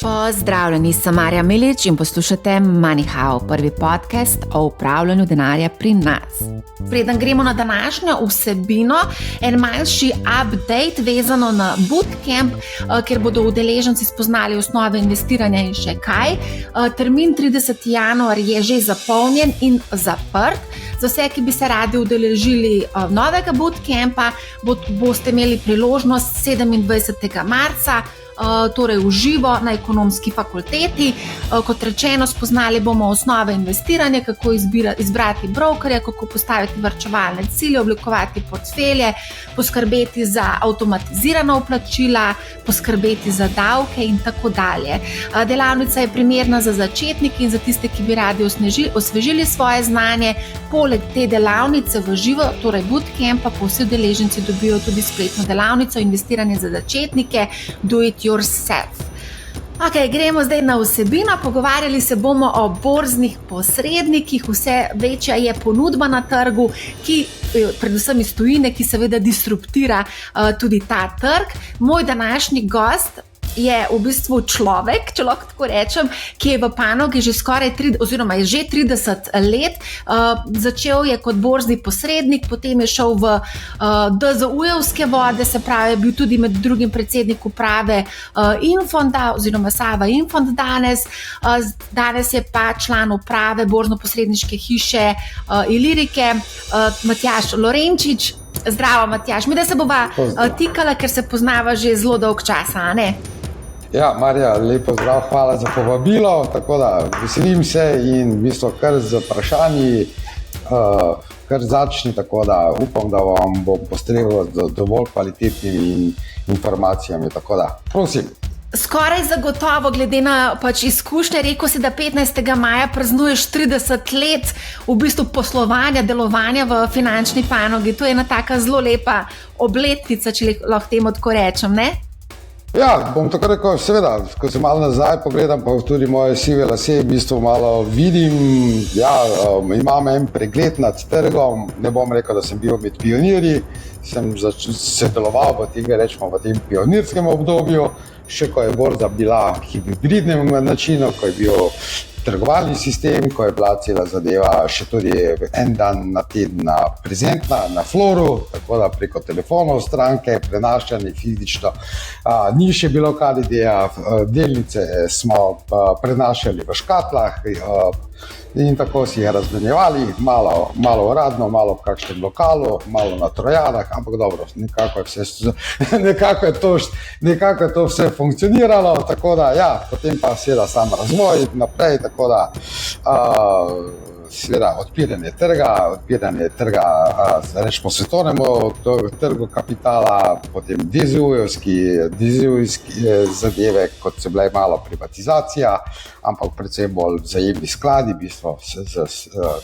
Pozdravljeni, sem Marja Milič in poslušate MoneyHow, prvi podcast o upravljanju denarja pri nas. Preden gremo na današnjo vsebino, en manjši update vezano na bootcamp, kjer bodo udeleženci spoznali osnove investiranja in še kaj. Termin 30. januar je že zapolnjen in zaprt. Za vse, ki bi se radi udeležili novega bootcampa, boste imeli priložnost 27. marca, torej v živo na ekonomski fakulteti. Kot rečeno, spoznali bomo osnove investiranja, kako izbrati brokerja, kako postaviti varčevalne cilje, oblikovati portfelje, poskrbeti za avtomatizirana vplačila, poskrbeti za davke in tako dalje. Delavnica je primerna za začetnike in za tiste, ki bi radi osvežili svoje znanje. Poleg te delavnice v živo, torej bootcampa, pa vsi udeleženci dobijo tudi spletno delavnico investiranje za začetnike Do It Yourself. Ok, gremo zdaj na vsebino. Pogovarjali se bomo o borznih posrednikih. Vse večja je ponudba na trgu, ki predvsem iz tujine, ki seveda disruptira tudi ta trg. Moj današnji gost je v bistvu človek, če lahko tako rečem, ki je v panogi že je že 30 let. Začel je kot borzni posrednik, potem je šel v DZU-jevske vode, se pravi, je bil tudi med drugim predsednik uprave Infonda oziroma Sava Infond danes. Danes je pa član uprave borzno-posredniške hiše Ilirike, Matjaž Lorenčič. Zdravo, Matjaž. Mi da se bova tikala, ker se poznava že zelo dolg časa, a ne? Ja, Marja, lepo zdrav, hvala za povabilo, tako da veselim se in v bistvu kar z vprašanji, kar začni, tako da upam, da vam bom postregel z dovolj kvalitetnimi informacijami, tako da prosim. Skoraj zagotovo, glede na izkušnje, rekel si, da 15. maja praznuješ 30 let v bistvu poslovanja, delovanja v finančni panogi. To je ena taka zelo lepa obletnica, če lahko temu tako rečem, ne? Ja, bom tako rekel, seveda, ko se malo nazaj pogledam, pa tudi moje sive lase, v bistvu malo vidim, imam en pregled nad trgom, ne bom rekel, da sem bil med pionirji, sem sodeloval v tem pionirskem obdobju, še ko je borza bila hibridnem načinu, ko je bil trgovalni sistem, ko je bila cela zadeva še tudi en dan na teden prezentna na floru, tako da preko telefonov stranke, prenašanje fizično. Ni še bilo kar ideja, delnice smo prenašali v škatlah in tako si jih razmenjevali, malo uradno, malo v kakšnem lokalu, malo na Trojanah, ampak dobro, nekako je to vse funkcioniralo, tako da ja, potem pa seveda sam razvoj naprej, tako da seveda odpiranje trga, rečemo svetovnemu trgu kapitala, potem DZU-jevski zadeve, kot se bila malo privatizacija, ampak predvsem bolj vzajemni skladi, v bistvu z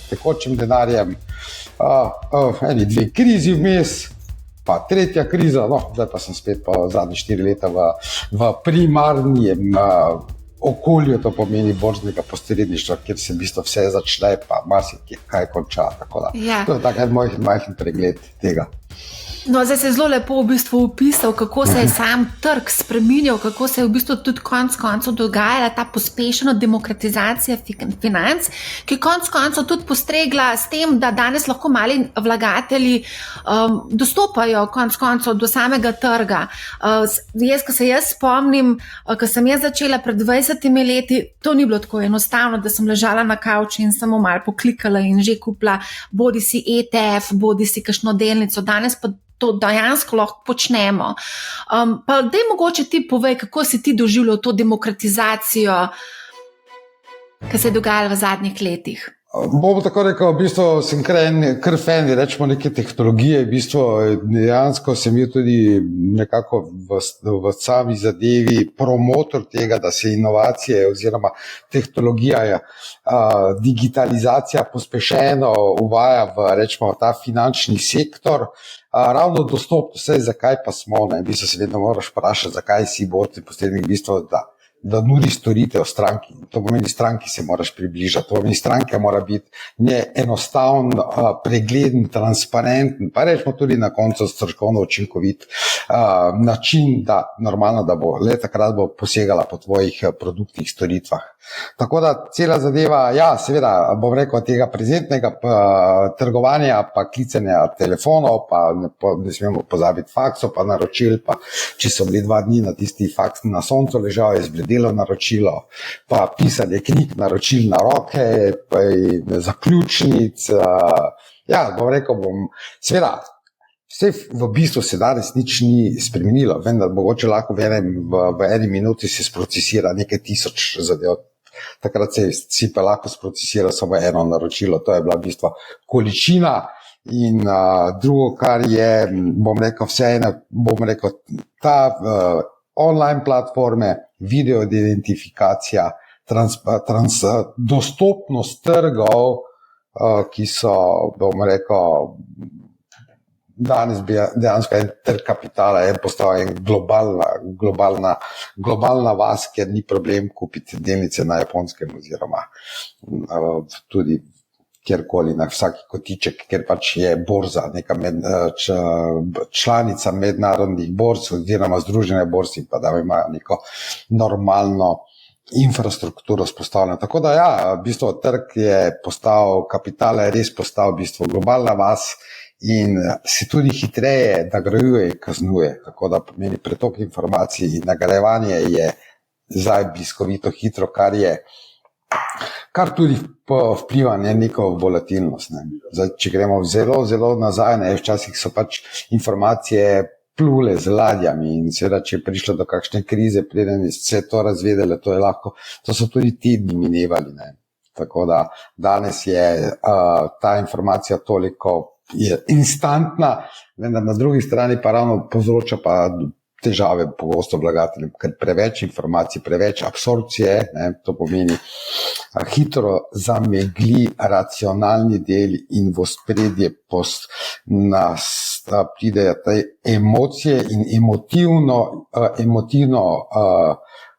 tekočim denarjem, eni dve krizi vmes, pa tretja kriza, zdaj pa sem spet po zadnji 4 leta v primarnem okolju, to pomeni borznega posredništva, kjer se v bistvu vse začne, pa marsikaj kaj konča, tako da. Ja. To je tak en moj majhen pregled tega. No, zdaj se je zelo lepo v bistvu opisal, kako se je sam trg spreminjal, kako se je v bistvu tudi konec koncev dogajala ta pospešena demokratizacija financ, ki je konec koncev tudi postregla s tem, da danes lahko mali vlagatelji dostopajo konec koncev do samega trga. Ko se jaz spomnim, ko sem jaz začela pred 20 leti, to ni bilo tako enostavno, da sem ležala na kavču in samo malo poklikala in že kupila bodi si ETF, bodi si kakšno delnico. Danes pa to dejansko lahko počnemo. Pa daj mogoče ti povej, kako si ti doživljal to demokratizacijo, ki se je dogajala v zadnjih letih. Bom tako rekel, v bistvu sem kar fan, rečemo neke tehnologije, v bistvu dejansko sem bil tudi nekako v sami zadevi promotor tega, da se inovacije oziroma tehnologija, digitalizacija pospešeno uvaja v, rečemo, ta finančni sektor. Ravno dostop, vse zakaj pa smo, v bistvu se vedno moraš vprašati, zakaj si borzni posrednik, v bistvu, da da nudi storitev stranki. To pomeni, stranki se moraš približati. To pomeni, stranka mora biti enostaven, pregleden, transparenten, pa rečemo tudi na koncu stroškovno učinkovit način, da normalno, da bo le takrat bo posegala po tvojih produktih, storitvah. Tako da cela zadeva, ja, seveda, bom rekel, tega prezentnega trgovanja, pa klicanja telefonov, pa ne smemo pozabiti faksov, pa naročil, pa če so bili 2 dni na tisti faks na soncu ležal, je zbledelo naročilo, pa pisanje knjig, naročil na roke, pa zaključnic, ja, bom rekel, seveda, vse v bistvu se danes nič ni spremenilo, vendar mogoče lahko v eni minuti se sprocesira nekaj tisoč zadev. Takrat si pa lahko sprocesira samo eno naročilo, to je bila v bistvu količina. In drugo, kar je, bom rekel, ta online platforme, video identifikacija, dostopnost trgov, ki so, bom rekel, danes dejansko en trg kapitala je postal en globalna vas, ker ni problem kupiti delnice na Japonskem oziroma tudi kjerkoli, na vsaki kotiček, ker pač je borza, neka članica mednarodnih borz oziroma združene borzi, pa da imajo neko normalno infrastrukturo spostavljeno. Tako da ja, v bistvu trg je postal, kapital je res postal v bistvu globalna vas in se tudi hitreje nagrajuje in kaznuje. Tako da pomeni pretok informacij in nagrajevanje je zdaj bliskovito hitro, kar tudi vpliva na neko volatilnost. Zdaj, če gremo zelo, zelo nazaj, včasih so pač informacije plule z ladjami in seveda, če je prišlo do kakšne krize, preden se to razvedele, to so tudi tedni minevali. Tako da danes je ta informacija toliko je instantna, vendar na drugi strani pa ravno povzroča pa težave pogosto vlagateljem, ker preveč informacij, preveč absorpcije, to pomeni hitro zamegli racionalni del in v ospredje pridejo te emocije in emotivno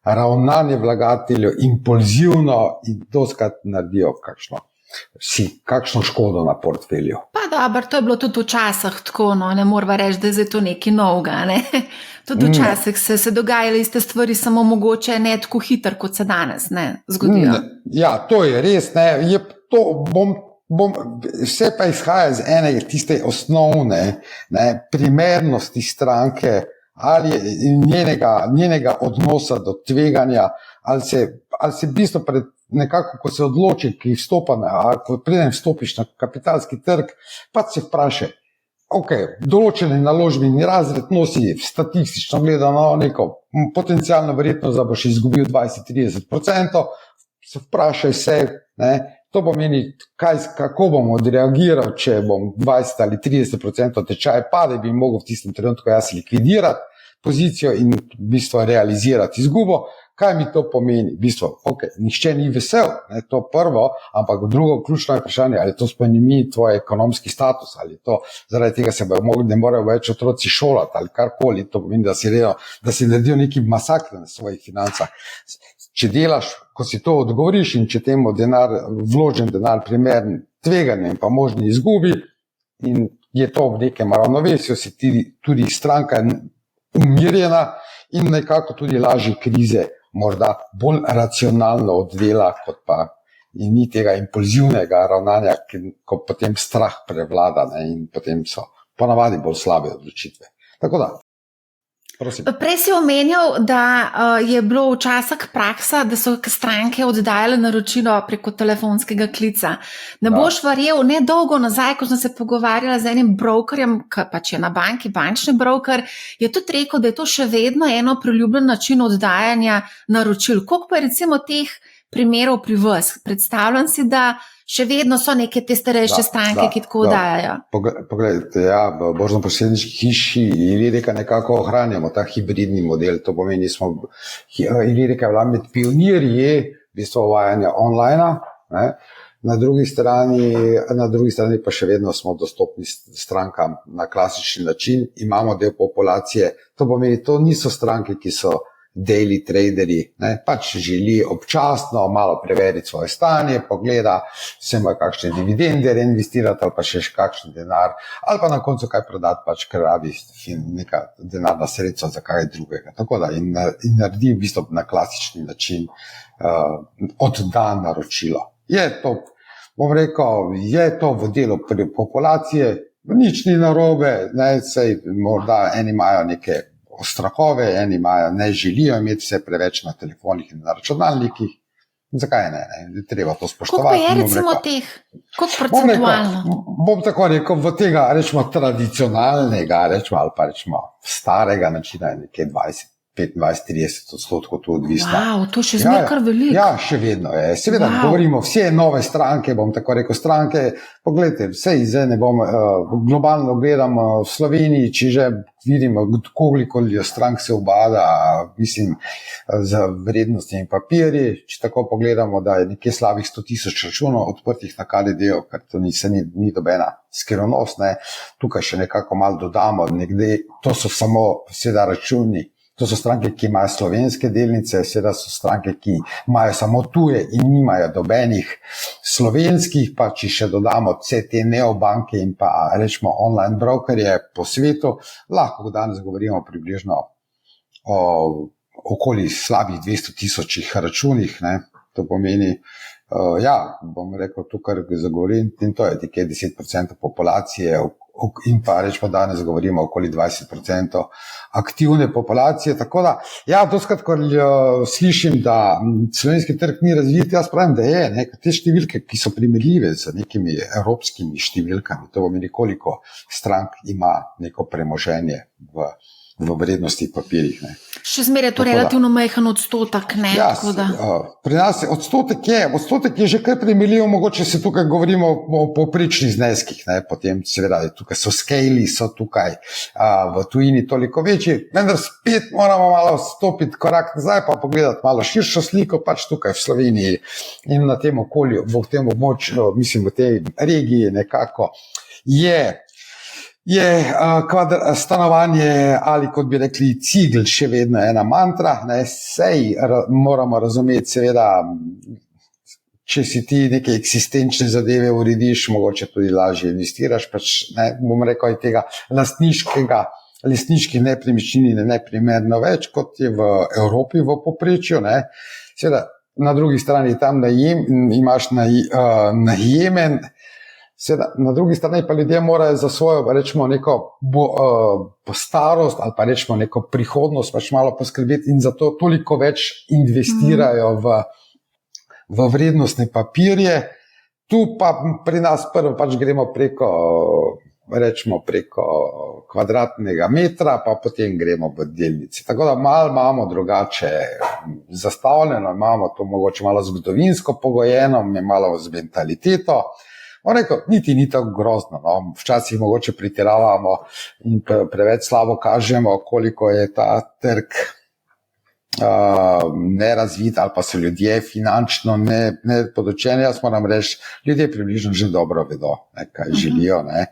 ravnanje vlagateljev, impulzivno in doskrat naredijo kakšno škodo na portfelju. Pa dobro, to je bilo tudi včasih tako, ne moramo reči, da je zdaj to nekaj novega. Tudi včasih se dogajale iste stvari, samo mogoče ne tako hitro, kot se danes zgodijo. Ja, to je res. Vse pa izhaja iz ene tiste osnovne primernosti stranke ali njenega odnosa do tveganja, ali se v bistvu nekako, ko se odloči, ki vstopa, ko preden vstopiš na kapitalski trg, pa se vpraša, določeni naložbeni razred nosi statistično gledano neko potencialno verjetnost, da boš izgubil 20-30%, se vprašaj se, to pomeni, kako bom odreagiral, če bom 20 ali 30% tečaja pade, bi mogel v tistem trenutku jaz likvidirati pozicijo in v bistvu realizirati izgubo. Kaj mi to pomeni? V bistvu, nihče ni vesel, to prvo, ampak drugo ključno vprašanje, ali to spremeni tvoj ekonomski status, ali to zaradi tega se ne morejo več otroci šolati ali karkoli, to pomeni, da si naredijo neki masakr na svojih financah. Če delaš, ko si to odgovoriš in če temu vložen denar primeren tveganjem pa možni izgubi in je to v nekem ravnovesju, si tudi stranka umirjena in nekako tudi lažje krize morda bolj racionalno odvela, kot pa in ni tega impulzivnega ravnanja, ko potem strah prevlada in potem so ponavadi bolj slabe odločitve. Tako da, prosim. Prej si omenjal, da je bilo včasih praksa, da so stranke oddajale naročilo preko telefonskega klica. Ne boš verjel, nedolgo nazaj, ko sem se pogovarjala z enim brokerjem, ki pač je na banki, bančni broker, je tudi rekel, da je to še vedno eno priljubljen način oddajanja naročil. Koliko pa je recimo teh primerov pri vas? Predstavljam si, da še vedno so neke te starejše stranke, ki tako oddajajo. Poglejte, v borznoposredniški hiši Ilirika nekako ohranjamo ta hibridni model. To pomeni, Ilirika je bila med pionirji v bistvu uvajanja online, na drugi strani pa še vedno smo dostopni strankam na klasični način. Imamo del populacije, to pomeni, to niso stranke, ki so daily traderji, ne, pač želi občasno malo preveriti svoje stanje, pogleda, se ima kakšne dividende reinvestirati ali pa še kakšen denar, ali pa na koncu kaj prodati, pač ker rabi neka denarna sredstva za kaj drugega. Tako da in naredi v bistvu na klasični način odda naročilo. Je to, bom rekel, je to v delu populacije, nič ni narobe, ne, sej morda eni imajo neke strahove, eni ne želijo imeti vse preveč na telefonih in na računalnikih. Zakaj ne? Treba to spoštovati. Koliko pa je recimo teh? Koliko procentualno? Bom tako rekel, v tega rečemo tradicionalnega, rečemo, ali pa rečemo starega načina je nekje 25-30% to odvisno. Wow, to še zmeraj kar veliko. Ja, še vedno je. Seveda govorimo vse nove stranke, bom tako rekel stranke, pogledajte, vse zdaj ne bom, globalno gledamo v Sloveniji, če že vidimo, koliko strank se ubada, mislim, z vrednostnimi papirji, če tako pogledamo, da je nekje slabih 100,000 računov odprtih na KDD-u, ker to ni dobena skrivnost, ne. Tukaj še nekako malo dodamo, nekde, to so samo seveda računi. To so stranke, ki imajo slovenske delnice, seveda so stranke, ki imajo samo tuje in nimajo dobenih slovenskih, pa če še dodamo vse te neobanke in pa rečemo online brokerje po svetu, lahko danes govorimo približno o okoli slabih 200,000 računih, ne. To pomeni, bom rekel, tukaj zagovorim, in to je nekje 10% populacije in pa rečemo danes govorimo okoli 20% aktivne populacije, tako da, doskrat, ko slišim, da slovenski trg ni razvit, jaz pravim, da je, ne, te številke, ki so primerljive z nekimi evropskimi številkami, to pomeni, koliko strank ima neko premoženje v vrednosti papirjih. Ne. Še zmeraj je to relativno majhen odstotek, ne? Pri nas odstotek je že kar primerljiv, mogoče se tukaj govorimo o povprečnih zneskih, ne, potem seveda tukaj so scale, so tukaj v tujini toliko večji, vendar spet moramo malo stopiti korak nazaj, pa pogledati malo širšo sliko, pač tukaj v Sloveniji in na tem okolju, v tem območju, mislim v tej regiji nekako je stanovanje ali kot bi rekli cigl še vedno ena mantra, ne, sej moramo razumeti seveda, če si ti neke eksistenčne zadeve urediš, mogoče tudi lažje investiraš, pač ne, bom rekel, tega lastniških nepremičnin je neprimerno več, kot je v Evropi v povprečju, ne, seveda na drugi strani tam imaš najemen. Seveda, na drugi strani pa ljudje morajo za svojo, rečemo, neko starost ali pa rečemo neko prihodnost pač malo poskrbeti in zato toliko več investirajo v vrednostne papirje. Tu pa pri nas prvo pač gremo preko kvadratnega metra, pa potem gremo v delnice. Tako da malo imamo drugače zastavljeno, imamo to mogoče malo zgodovinsko pogojeno, malo z mentaliteto. Niti ni tako grozno, no. Včasih mogoče pretiravamo in preveč slabo kažemo, koliko je ta trg nerazvit ali pa so ljudje finančno nepodočeni. Jaz moram reči, ljudje približno že dobro vedo, ne, kaj želijo. Ne.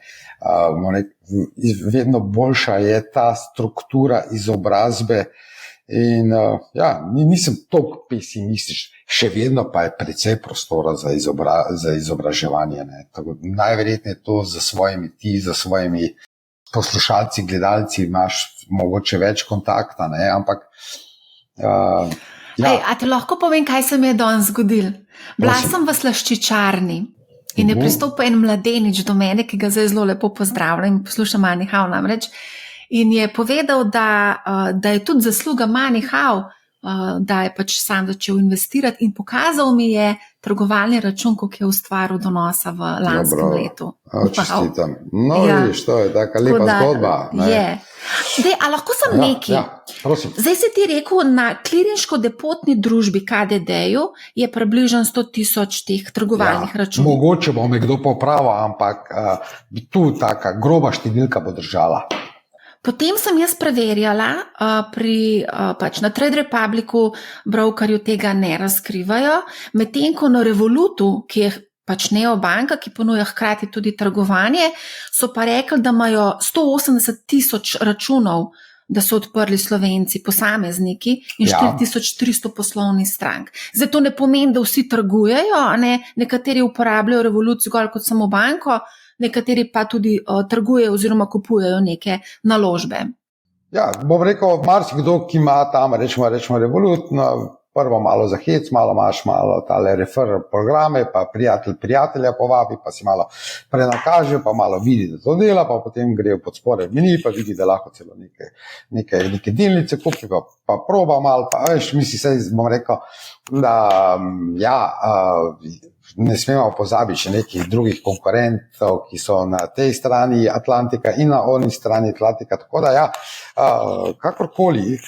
Vedno boljša je ta struktura izobrazbe in nisem toliko pesimističen. Še vedno pa je precej prostora za izobraževanje. Ne. Najverjetneje to za svojimi poslušalci, gledalci imaš mogoče več kontakta, ne, ampak A ti lahko povem, kaj se mi je danes zgodilo? Bila sem v slaščičarni in je pristopil en mladenič do mene, ki ga zdaj zelo lepo pozdravljam in poslušam Moneyhow namreč, in je povedal, da je tudi zasluga Moneyhow, da je pač sam začel investirati in pokazal mi je trgovalni račun, koliko je ustvaril donosa v lanskem letu. Čestitam. Vidiš, to je taka lepa zgodba. A lahko sem nekaj? Zdaj si ti rekel, na klirinško-depotni družbi KDD-ju je približno 100,000 teh trgovalnih računov. Mogoče bo me kdo popravil, ampak tu taka groba številka bo držala. Potem sem jaz preverjala, pač na Trade Republicu brokerju tega ne razkrivajo, medtem ko na Revolutu, ki je pač neobanka, ki ponuja hkrati tudi trgovanje, so pa rekli, da imajo 180,000 računov da so odprli Slovenci, posamezniki in 4300 poslovnih strank. Zdaj to ne pomeni, da vsi trgujejo, nekateri uporabljajo Revolut zgolj kot samo banko, nekateri pa tudi trgujejo oziroma kupujejo neke naložbe. Ja, bom rekel, marsikdo, ki ima tam, rečemo Revolut, prvo malo za hec, imaš tale refer programe, pa prijatelja povabi, pa si malo prenakaže, pa malo vidi, da to dela, pa potem grejo pod spore meni, pa vidi, da lahko celo neke delnice kupi, pa proba malo, pa veš, bom rekel, da ne smemo pozabiti še nekih drugih konkurentov, ki so na tej strani Atlantika in na oni strani Atlantika, tako da kakorkoli,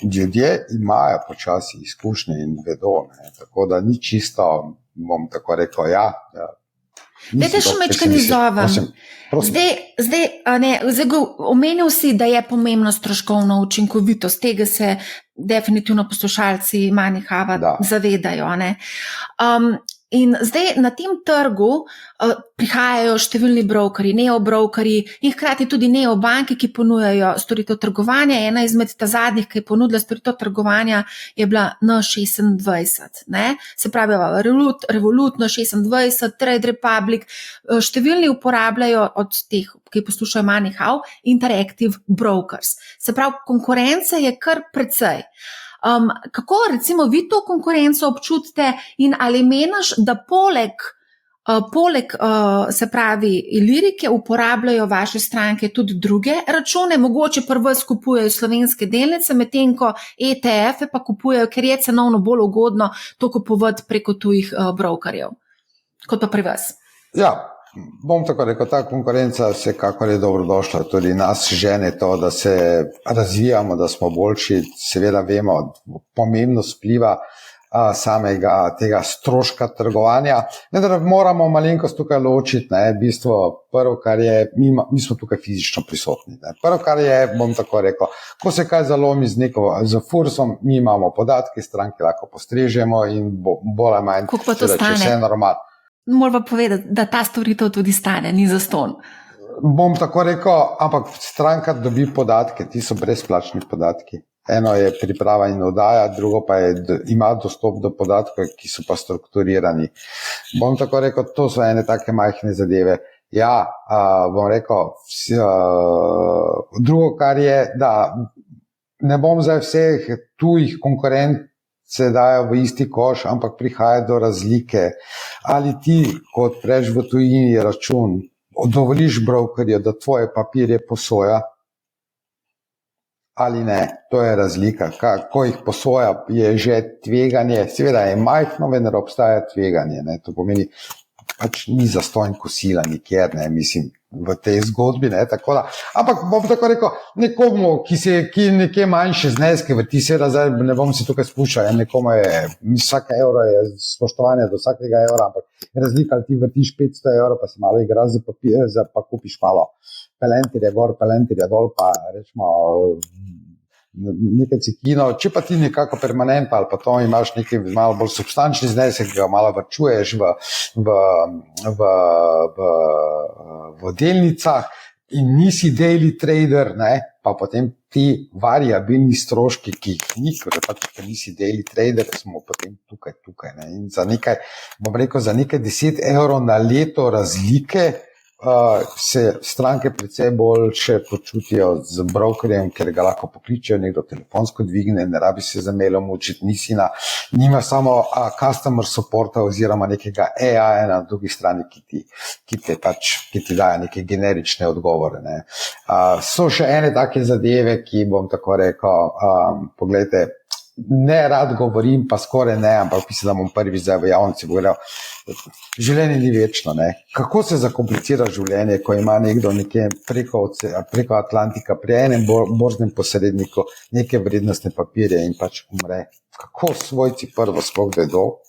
ljudje imajo počasi izkušnje in vedo, tako da ni čisto, bom tako rekel, Dajte še mečkani zovem. Zdaj omenil si, da je pomembna stroškovna učinkovitost, tega se definitivno poslušalci Moneyhowa zavedajo. In zdaj na tem trgu prihajajo številni brokerji, neobrokerji in hkrati tudi neobanke, ki ponujajo storitev trgovanja. Ena izmed zadnjih, ki je ponudila storitev trgovanja, je bila N26. Se pravi Revolut, N26, Trade Republic. Številni uporabljajo od teh, ki poslušajo Moneyhow, Interactive Brokers. Se pravi, konkurence je kar precej. Kako recimo vi to konkurenco občutite in ali meniš, da poleg se pravi Ilirike uporabljajo vaše stranke tudi druge račune, mogoče prvo skupujejo slovenske delnice, medtem ko ETF-e pa kupujejo, ker je cenovno bolj ugodno to kupovati preko tujih brokerjev, kot pa pri vas? Ja, bom tako rekel, ta konkurenca vsekakor je dobrodošla, tudi nas žene to, da se razvijamo, da smo boljši, seveda vemo, pomembnost vpliva samega tega stroška trgovanja, vendar moramo malenkost tukaj ločiti, v bistvu prvo, kar je, mi smo tukaj fizično prisotni, prvo, kar je, bom tako rekel, ko se kaj zalomi z fursom, mi imamo podatke, stranke lahko postrežemo in bolj ali manj, če vse normalno. Moramo povedati, da ta storitev tudi stane, ni zastonj. Bom tako rekel, ampak stranka dobi podatke, ti so brezplačni podatki. Eno je priprava in oddaja, drugo pa ima dostop do podatkov, ki so pa strukturirani. Bom tako rekel, to so ene take majhne zadeve. Ja, bom rekel, drugo, kar je, da ne bom zdaj vseh tujih konkurentov se dajo v isti koš, ampak prihaja do razlike. Ali ti, ko odpreš v tujini račun, dovoliš brokerju, da tvoje papirje posoja, ali ne, to je razlika. Ko jih posoja, je že tveganje, seveda je majhno, vendar obstaja tveganje. To pomeni, pač ni zastonj kosila nikjer, mislim, v tej zgodbi, tako da, ampak bom tako rekel, nekomu, ki nekje manjše zneske vrti, seveda zdaj ne bom se tukaj spuščal, nekomu je, vsaka evro je spoštovanje do vsakega evra, ampak razlika, ali ti vrtiš 500 evrov, pa si malo igraš za papir, pa kupiš malo pelentirja gor, pelentirja dol, pa rečemo nekaj cikino, če pa ti nekako permanentno ali pa to imaš nekaj malo bolj substančni znesek, ki ga malo vrčuješ v delnicah in nisi daily trader, pa potem ti variabilni stroški, ki jih ni, ker nisi daily trader, smo potem tukaj. In za nekaj, bom rekel, za nekaj 10 evrov na leto razlike se stranke precej boljše počutijo z brokerjem, ker ga lahko pokličejo, nekdo telefonsko dvigne, ne rabi se za mailom učiti, nima samo customer supporta oziroma nekega AI na drugi strani, ki ti daje neke generične odgovore. So še ene take zadeve, ki bom tako rekel, pogledajte, ne rad govorim, pa skoraj ne, ampak mislim, da bom prvi zdaj v javnosti govoril, življenje ni večno. Kako se zakomplicira življenje, ko ima nekdo nekje preko Atlantika pri enem borznem posredniku neke vrednostne papirje in pač umre. Kako svojci prvo sploh vedo,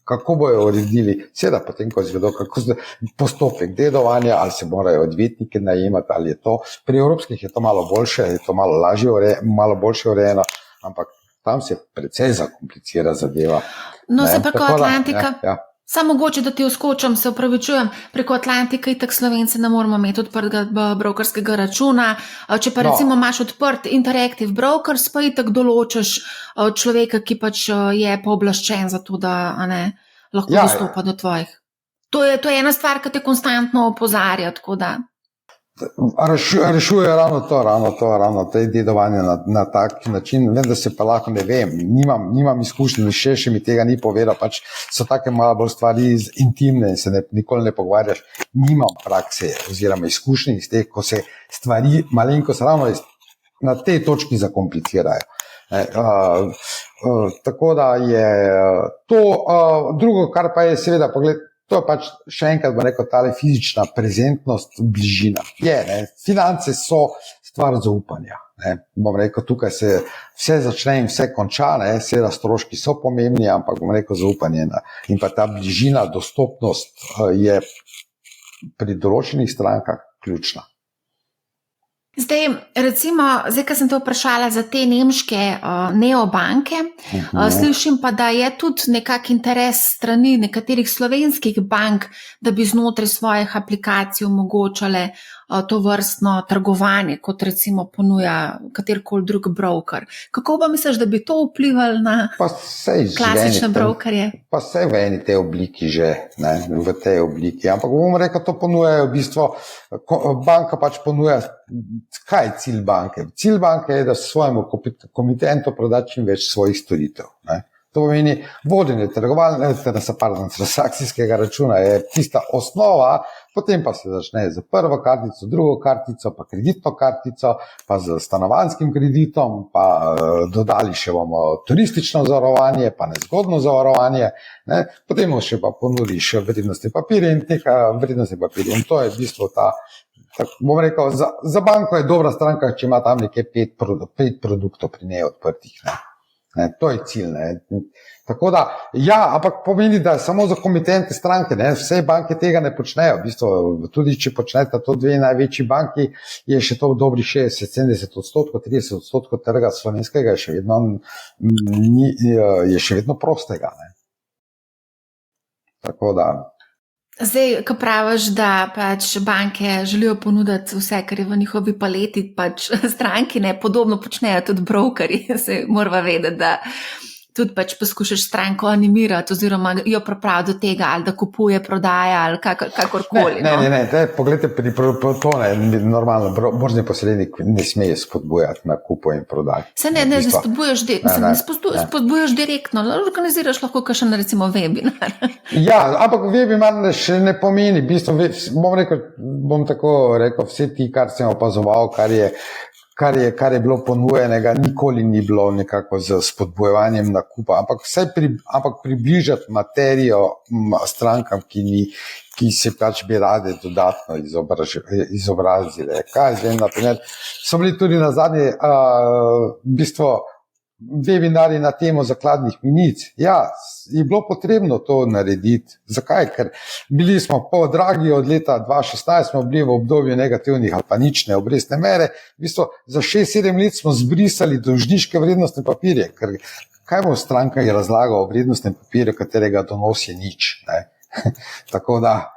kako bojo uredili, seveda potem, ko izvedo, kako postopek dedovanja, ali se morajo odvetnike najemati, ali je to. Pri evropskih je to malo boljše, je to malo lažje, malo boljše urejeno, ampak tam se precej zakomplicira zadeva. No, se preko Atlantika Samo mogoče, da ti uskočam, se upravičujem, preko Atlantika itak Slovenci ne moramo imeti odprtega brokerskega računa. Če pa recimo imaš odprt Interactive Brokers, pa itak določiš človeka, ki pač je pooblaščen za to, da lahko dostopa do tvojih. To je ena stvar, ki te konstantno opozarja, tako da. Rešuje ravno to dedovanje na tak način. Vem, da se pa lahko ne vem, nimam izkušnje, še mi tega ni povedal, pač so take malo bolj stvari intimne in se nikoli ne pogovarjaš. Nimam prakse oziroma izkušnje iz teh, ko se stvari malenkost ravno na tej točki zakomplicirajo. Tako da je to. Drugo, kar pa je seveda pogled, to je pač še enkrat, bom rekel, tale fizična prezentnost, bližina. Finance so stvar zaupanja. Bom rekel, tukaj se vse začne in vse konča, seveda stroški so pomembni, ampak bom rekel, zaupanje in pa ta bližina, dostopnost je pri določenih strankah ključna. Zdaj, ko sem te vprašala za te nemške neobanke, slišim pa, da je tudi nekak interes strani nekaterih slovenskih bank, da bi znotraj svojih aplikacij omogočale to vrstno trgovanje, kot recimo ponuja katerikoli drug broker. Kako pa misliš, da bi to vplivalo na klasične brokerje? Pa saj v eni tej obliki že, v tej obliki. Ampak bom rekel, to ponujajo v bistvu, banka pač ponuja. Kaj je cilj banke? Cilj banke je, da svojemu komitentu proda čim več svojih storitev. To pomeni, vodenje transakcijskega računa je tista osnova, potem pa se začne z prvo kartico, drugo kartico, pa kreditno kartico, pa z stanovanjskim kreditom, pa dodali še bomo turistično zavarovanje, pa nezgodno zavarovanje, potem še pa ponudiš vrednostne papirje in teh vrednostne papirje. In to je v bistvu bom rekel, za banko je dobra stranka, če ima tam nekaj 5 produktov pri njej odprtih. To je cilj. Tako da, ampak pomeni, da samo za komitente stranke, vse banke tega ne počnejo. V bistvu, tudi če počnete to dve največji banki, je še to v dobri 60-70%, 30% trga slovenskega je še vedno prostega. Tako da. Zdaj, ko praviš, da pač banke želijo ponuditi vse, kar je v njihovi paleti, pač stranki podobno počnejo tudi brokerji, se morava vedeti, da tudi pač poskušaš stranko animirati oziroma jo pripraviti do tega, ali da kupuje, prodaja ali kakorkoli. Ne, poglejte, to normalno, borzni posrednik ne smeje spodbujati na kupo in prodaji. Se ne spodbujaš direktno, organiziraš lahko kakšen recimo webinar. Ampak webinar še ne pomeni, v bistvu, bom tako rekel, vse ti, kar sem opazoval, kar je bilo ponujenega, nikoli ni bilo nekako z spodbojevanjem nakupa, ampak približati materijo strankam, ki se pač bi rade dodatno izobrazile. Kaj zdaj, na primer, so bili tudi na zadnje v bistvu webinari na temo zakladnih menic. Je bilo potrebno to narediti. Zakaj? Ker bili smo dragi od leta 2016, smo bili v obdobju negativnih ali pa nične obrestne mere. V bistvu za 6-7 let smo zbrisali dolžniške vrednostne papirje, ker kaj bo stranka je razlagal o vrednostnem papirju, katerega donos je nič. Tako da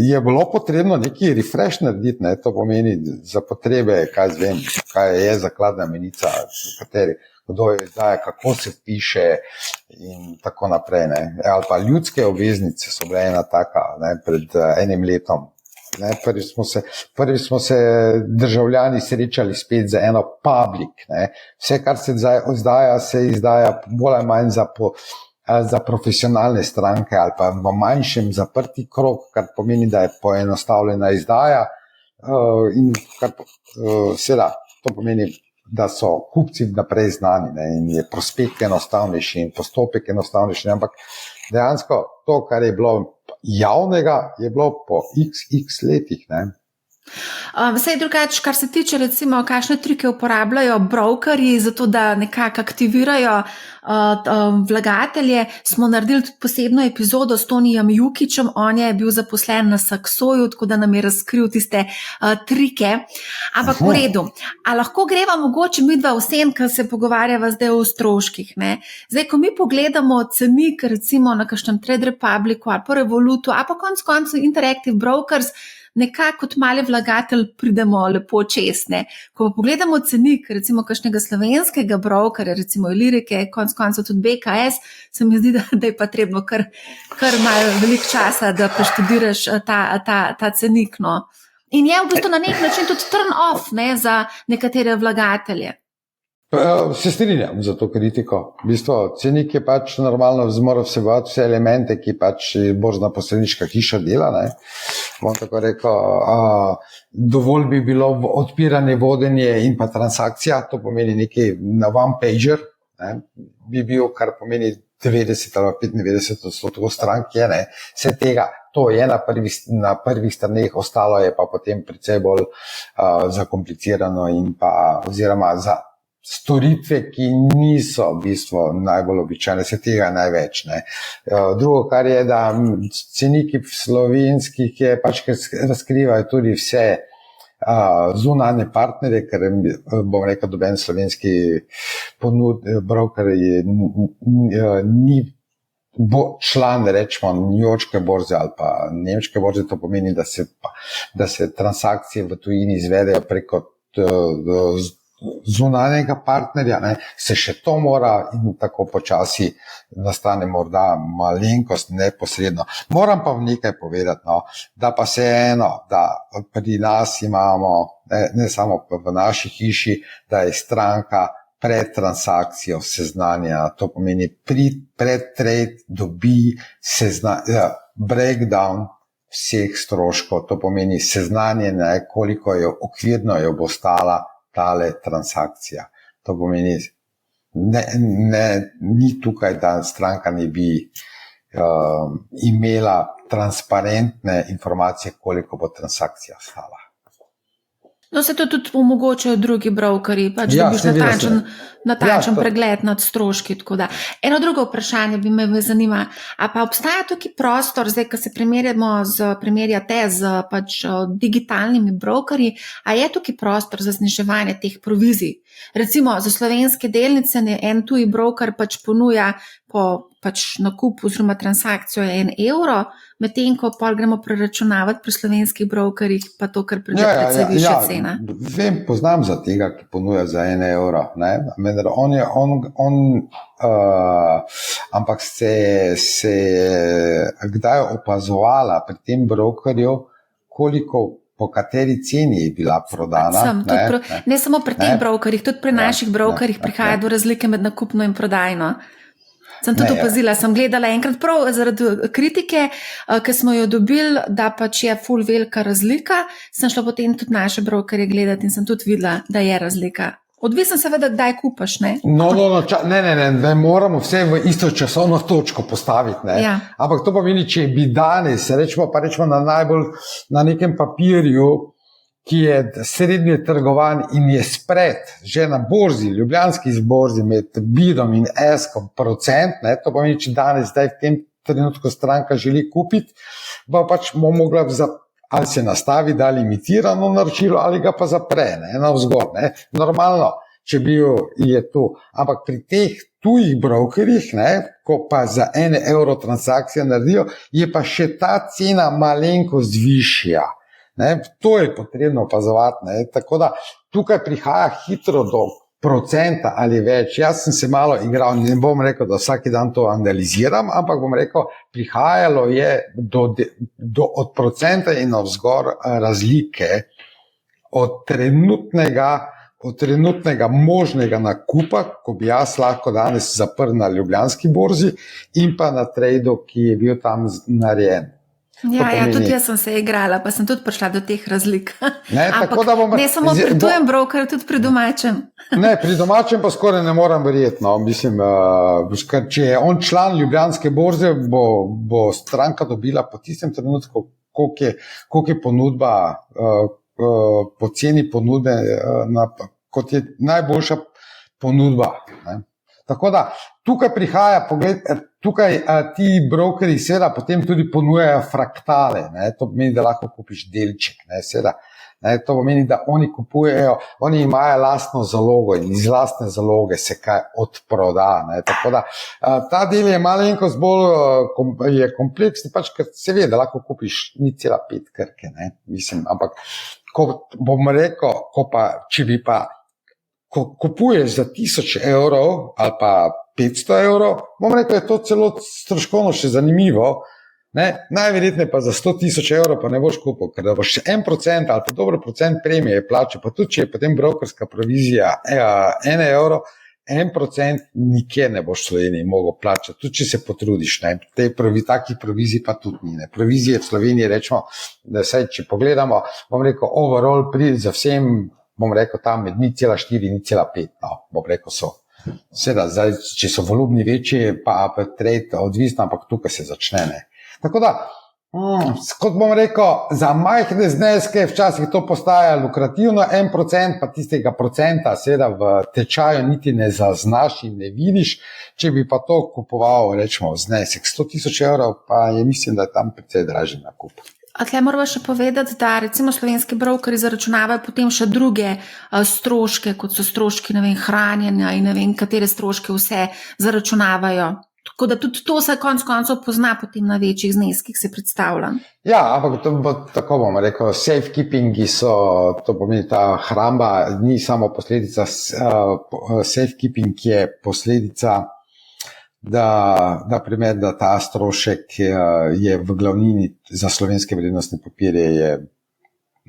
je bilo potrebno neki refresh narediti, to pomeni za potrebe, kaj je zakladna menica, kdo jo izdaja, kako se piše in tako naprej. Ali pa ljudske obveznice so bile ena taka pred enim letom. Prvi smo se državljani srečali spet za eno public. Vse, kar se izdaja, se izdaja bolj ali manj za profesionalne stranke ali pa v manjšem zaprti krog, kar pomeni, da je poenostavljena izdaja in seveda to pomeni, da so kupci naprej znani in je prospekt enostavnejši in postopek enostavnejši, ampak dejansko to, kar je bilo javnega, je bilo po x letih. Vse drugače, kar se tiče recimo, kakšne trike uporabljajo brokerji za to, da nekako aktivirajo vlagatelje, smo naredili tudi posebno epizodo s Tonijem Jukičem, on je bil zaposlen na Saxoju, tako da nam je razkril tiste trike, ampak v redu. A lahko greva mogoče midva vsem, ker se pogovarjava zdaj o stroških, ne? Zdaj, ko mi pogledamo cenik recimo na kakšnem Trade Republicu ali pa Revolutu, ali pa konec koncev Interactive Brokers, nekako kot mali vlagatelj pridemo lepo čez, ne. Ko pa pogledamo cenik, recimo kakšnega slovenskega brokerja, recimo Ilirike, konec koncev tudi BKS, se mi zdi, da je pa treba kar malo veliko časa, da preštudiraš ta cenik, no. In je v bistvu na nek način tudi turn off, ne, za nekatere vlagatelje. Se strinjam za to kritiko. V bistvu, cenik je pač normalno zmora vsebovati vse elemente, ki pač borzna posredniška hiša dela, ne. Bom tako rekel, dovolj bi bilo odpiranje, vodenje in pa transakcija, to pomeni neki na one pager, ne, bi bil, kar pomeni 90 ali 95% strank je, ne. Vse tega, to je na prvih straneh, ostalo je pa potem precej bolj zakomplicirano in pa oziroma za storitve, ki niso v bistvu najbolj običajne, se tega največ, ne. Drugo, kar je, da ceniki slovenskih je pač, ker razkrivajo tudi vse zunanje partnerje, ker bom rekel, doben slovenski broker ni član, rečemo, njujorške borze ali pa nemške borze, to pomeni, da se transakcije v tujini izvedejo preko zunanjega partnerja, ne, se še to mora in tako počasi nastane morda malenkost neposredno. Moram pa nekaj povedati, no, da pa se eno, da pri nas imamo, ne samo v naši hiši, da je stranka pred transakcijo seznanja, to pomeni pred trade dobi breakdown vseh stroškov, to pomeni seznanjene, koliko jo okvirno jo bo stala tale transakcija. To pomeni, ni tukaj, da stranka ne bi imela transparentne informacije, koliko bo transakcija stala. No, se to tudi omogočajo drugi brokerji, pač da biš natančen pregled nad stroški, tako da. Eno drugo vprašanje bi me zanima, a pa obstaja tukaj prostor, zdaj, ko se primerjate z pač digitalnimi brokerji, a je tukaj prostor za zniževanje teh provizij? Recimo, za slovenske delnice en tuji broker pač ponuja po pač nakup oziroma transakcijo 1 evro, medtem ko pol gremo preračunavati pri slovenskih brokerjih, pa to kar pride precej višja cena. Vem, poznam za tega, ki ponuja za 1 evro, ne, ampak se kdaj opazovala pri tem brokerju, koliko po kateri ceni je bila prodana. Ne samo pri teh brokerjih, tudi pri naših brokerjih prihaja do razlike med nakupno in prodajno. Sem tudi opazila, sem gledala enkrat prav zaradi kritike, ki smo jo dobili, da pač je ful velika razlika, sem šla potem tudi naše brokerje gledati in sem tudi videla, da je razlika. Odvisno seveda, kdaj kupaš, ne? Ne, moramo vse v isto časovno točko postaviti, ne? Ja. Ampak to pomeni, če bi danes, rečemo na nekem papirju, ki je srednje trgovan in je spread že na borzi, ljubljanski borzi med bidom in eskom procent, ne, to pomeni, če danes zdaj v tem trenutku stranka želi kupiti, pa pač mogla ali se nastavi, da limitirano naročilo ali ga pa zapre, ne, navzgor, ne. Normalno, če je to, ampak pri teh tujih brokerjih, ne, ko pa za 1 evro transakcijo naredijo, je pa še ta cena malenkost višja. Ne, to je potrebno opazovati, ne, tako da tukaj prihaja hitro do procenta ali več. Jaz sem se malo igral, ne bom rekel, da vsak dan to analiziram, ampak bom rekel, prihajalo je od procenta in navzgor razlike od trenutnega možnega nakupa, ko bi jaz lahko danes zaprl na ljubljanski borzi in pa na tradu, ki je bil tam narejen. Ja, tudi jaz sem se igrala, pa sem tudi prišla do teh razlik. Ne, ne samo pri tujem brokerju, tudi pri domačem. Ne, pri domačem pa skoraj ne moram verjeti. No. Mislim, če je on član ljubljanske borze, bo stranka dobila po tistem trenutku, koliko je ponudba, poceni ponudbe, kot je najboljša ponudba. Ne. Tako da tukaj prihaja, pogled, tukaj ti brokerji seveda potem tudi ponujajo fraktale, ne. To pomeni, da lahko kupiš delček, ne, seveda. Ne, to pomeni, da oni kupujejo, oni imajo lastno zalogo in iz lastne zaloge se kaj odproda. Ne. Tako da ta del je malenkost bolj je kompleksni, pač, ker se ve, da lahko kupiš 0,5 krke. Ne. Mislim, ampak ko bom rekel, če bi pa ko kupuješ za 1000 evrov ali pa 500 evrov, bom rekel, je to celo stroškovno še zanimivo. Ne, najverjetneje pa za 100.000 evrov pa ne boš kupil, ker da boš 1% ali pa dobro procent premije plačal, pa tudi če je potem brokerska provizija 1 evro, 1% nikjer ne boš v Sloveniji mogel plačati, tudi če se potrudiš. Ne. Takih provizij pa tudi ni. Ne. Provizije v Sloveniji rečemo, da saj, če pogledamo, bom rekel, overall za vsem, bom rekel, tam med 0,4 in 0,5, no, bom rekel, so. Seveda, zdaj, če so volumni večji, pa trade odvisno, ampak tukaj se začne, ne. Tako da, kot bom rekel, za majhne zneske včasih to postaja lukrativno, 1% pa tistega procenta seveda v tečaju niti ne zaznaš in ne vidiš, če bi pa to kupoval, rečemo, znesek 100.000 evrov, pa je mislim, da je tam precej dražji nakup. A tle moramo še povedati, da recimo slovenski brokeri zaračunavajo potem še druge stroške, kot so stroški, ne vem, hranjenja in ne vem, katere stroške vse zaračunavajo. Tako da tudi to se konec koncev pozna potem na večjih zneskih, se predstavljam. Ja, ampak tako bomo rekel, safekeepingi so, to pomeni ta hramba, ni samo posledica, safekeeping je posledica, da primer, da ta strošek je v glavnini za slovenske vrednostne papirje je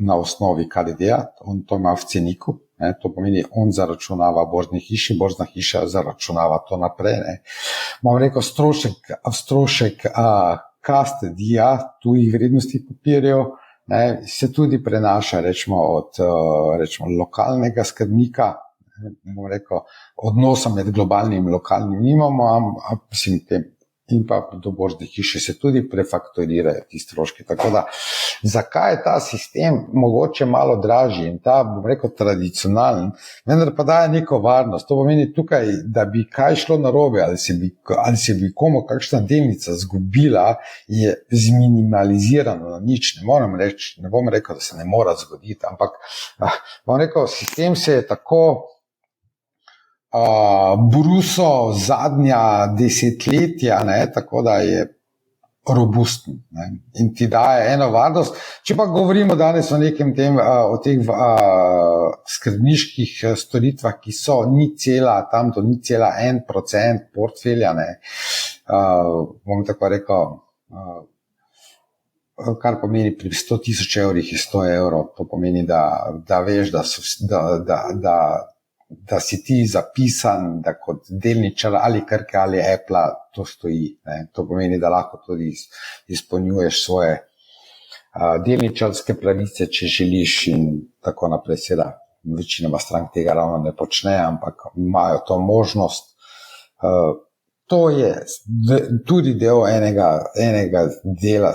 na osnovi KDD-ja, on to ima v ceniku. Ne, to pomeni, on zaračunava borzni hiši, borzna hiša zaračunava to naprej. Ne. Bom rekel, strošek custodija tujih vrednostnih papirjev se tudi prenaša rečemo, od lokalnega skrbnika. Bom rekel, odnosa med globalnim in lokalnim nimamo, in pa do borzne hiše se tudi prefaktorirajo ti stroški. Tako da, zakaj je ta sistem mogoče malo dražji in ta, bom rekel, tradicionalen, vendar pa daje neko varnost. To pomeni tukaj, da bi kaj šlo narobe ali se bi komu kakšna delnica zgubila, je zminimalizirano na nič. Ne bom rekel, da se ne mora zgoditi, ampak bom rekel, sistem se je tako bruso zadnja desetletja, ne, tako da je robusten, ne, in ti daje eno varnost. Če pa govorimo danes o nekem o teh skrbniških storitvah, ki so 0,1% portfelja, ne, bom tako rekel, kar pomeni pri 100.000 evrih je 100 evrov, to pomeni, da veš, da si ti zapisan, da kot delničar ali Krke ali Apple to stoji. Ne. To pomeni, da lahko tudi izpolnjuješ svoje delničarske pravice, če želiš in tako naprej. Seveda, večinoma strank tega ravno ne počne, ampak imajo to možnost. To je tudi del enega dela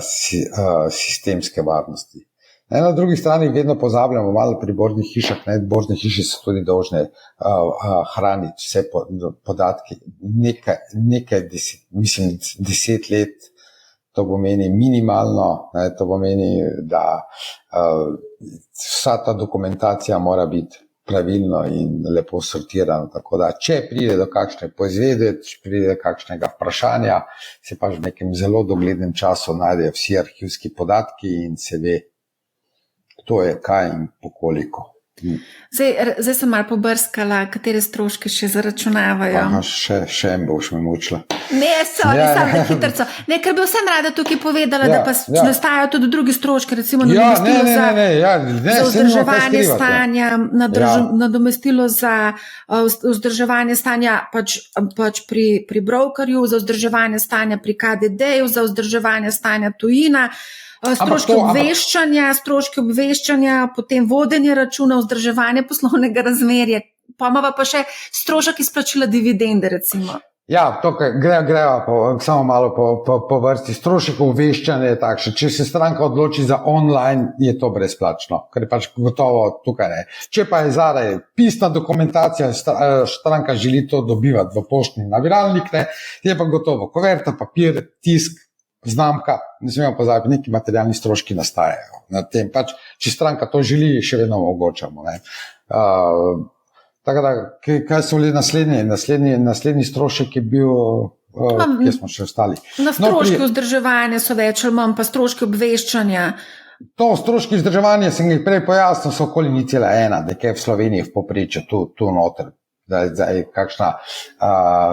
sistemske varnosti. Na drugi strani vedno pozabljamo malo pri borznih hišah, borzne hiše so tudi dolžne hraniti vse podatke, nekaj 10 let, to pomeni minimalno, to pomeni, da vsa ta dokumentacija mora biti pravilno in lepo sortirana, tako da če pride do kakšne poizvedbe, če pride do kakšnega vprašanja, se pa v nekem zelo doglednem času najdejo vsi arhivski podatki in se ve, to je kaj in pokoliko. Zdaj sem malo pobrskala, katere stroške še zaračunavajo. Aha, še en boš me mučila. Ne, sam na hitrco. Ne, ker bi vsem rada tukaj povedala, da pa nastajajo tudi drugi stroški, recimo nadomestilo za vzdrževanje stanja, nadomestilo za vzdrževanje stanja pač pri brokerju, za vzdrževanje stanja pri KDD-ju, za vzdrževanje stanja tujina, stroški obveščanja, potem vodenje računa, vzdrževanje poslovnega razmerja, pa imamo pa še strošek izplačila dividende, recimo. Ja, to greva samo malo po vrsti. Strošek obveščanja je takšen. Če se stranka odloči za online, je to brezplačno, ker je pač gotovo tukaj ne. Če pa je zadaj pisna dokumentacija, stranka želi to dobivati v poštni nabiralnik, ne, je pa gotovo kuverta, papir, tisk, znamka, ne smemo pozabiti, neki materialni stroški nastajajo. Na tem pač, če stranka to želi, še vedno omogočamo, ne. Tako da, kaj so bili naslednji strošek je bil, kje smo še ostali? Na stroški vzdrževanja so več ali manj, pa stroški obveščanja. To stroški vzdrževanja sem jih prej pojasnil, so okoli 0,1, da je v Sloveniji v povprečju tu noter, da je kakšna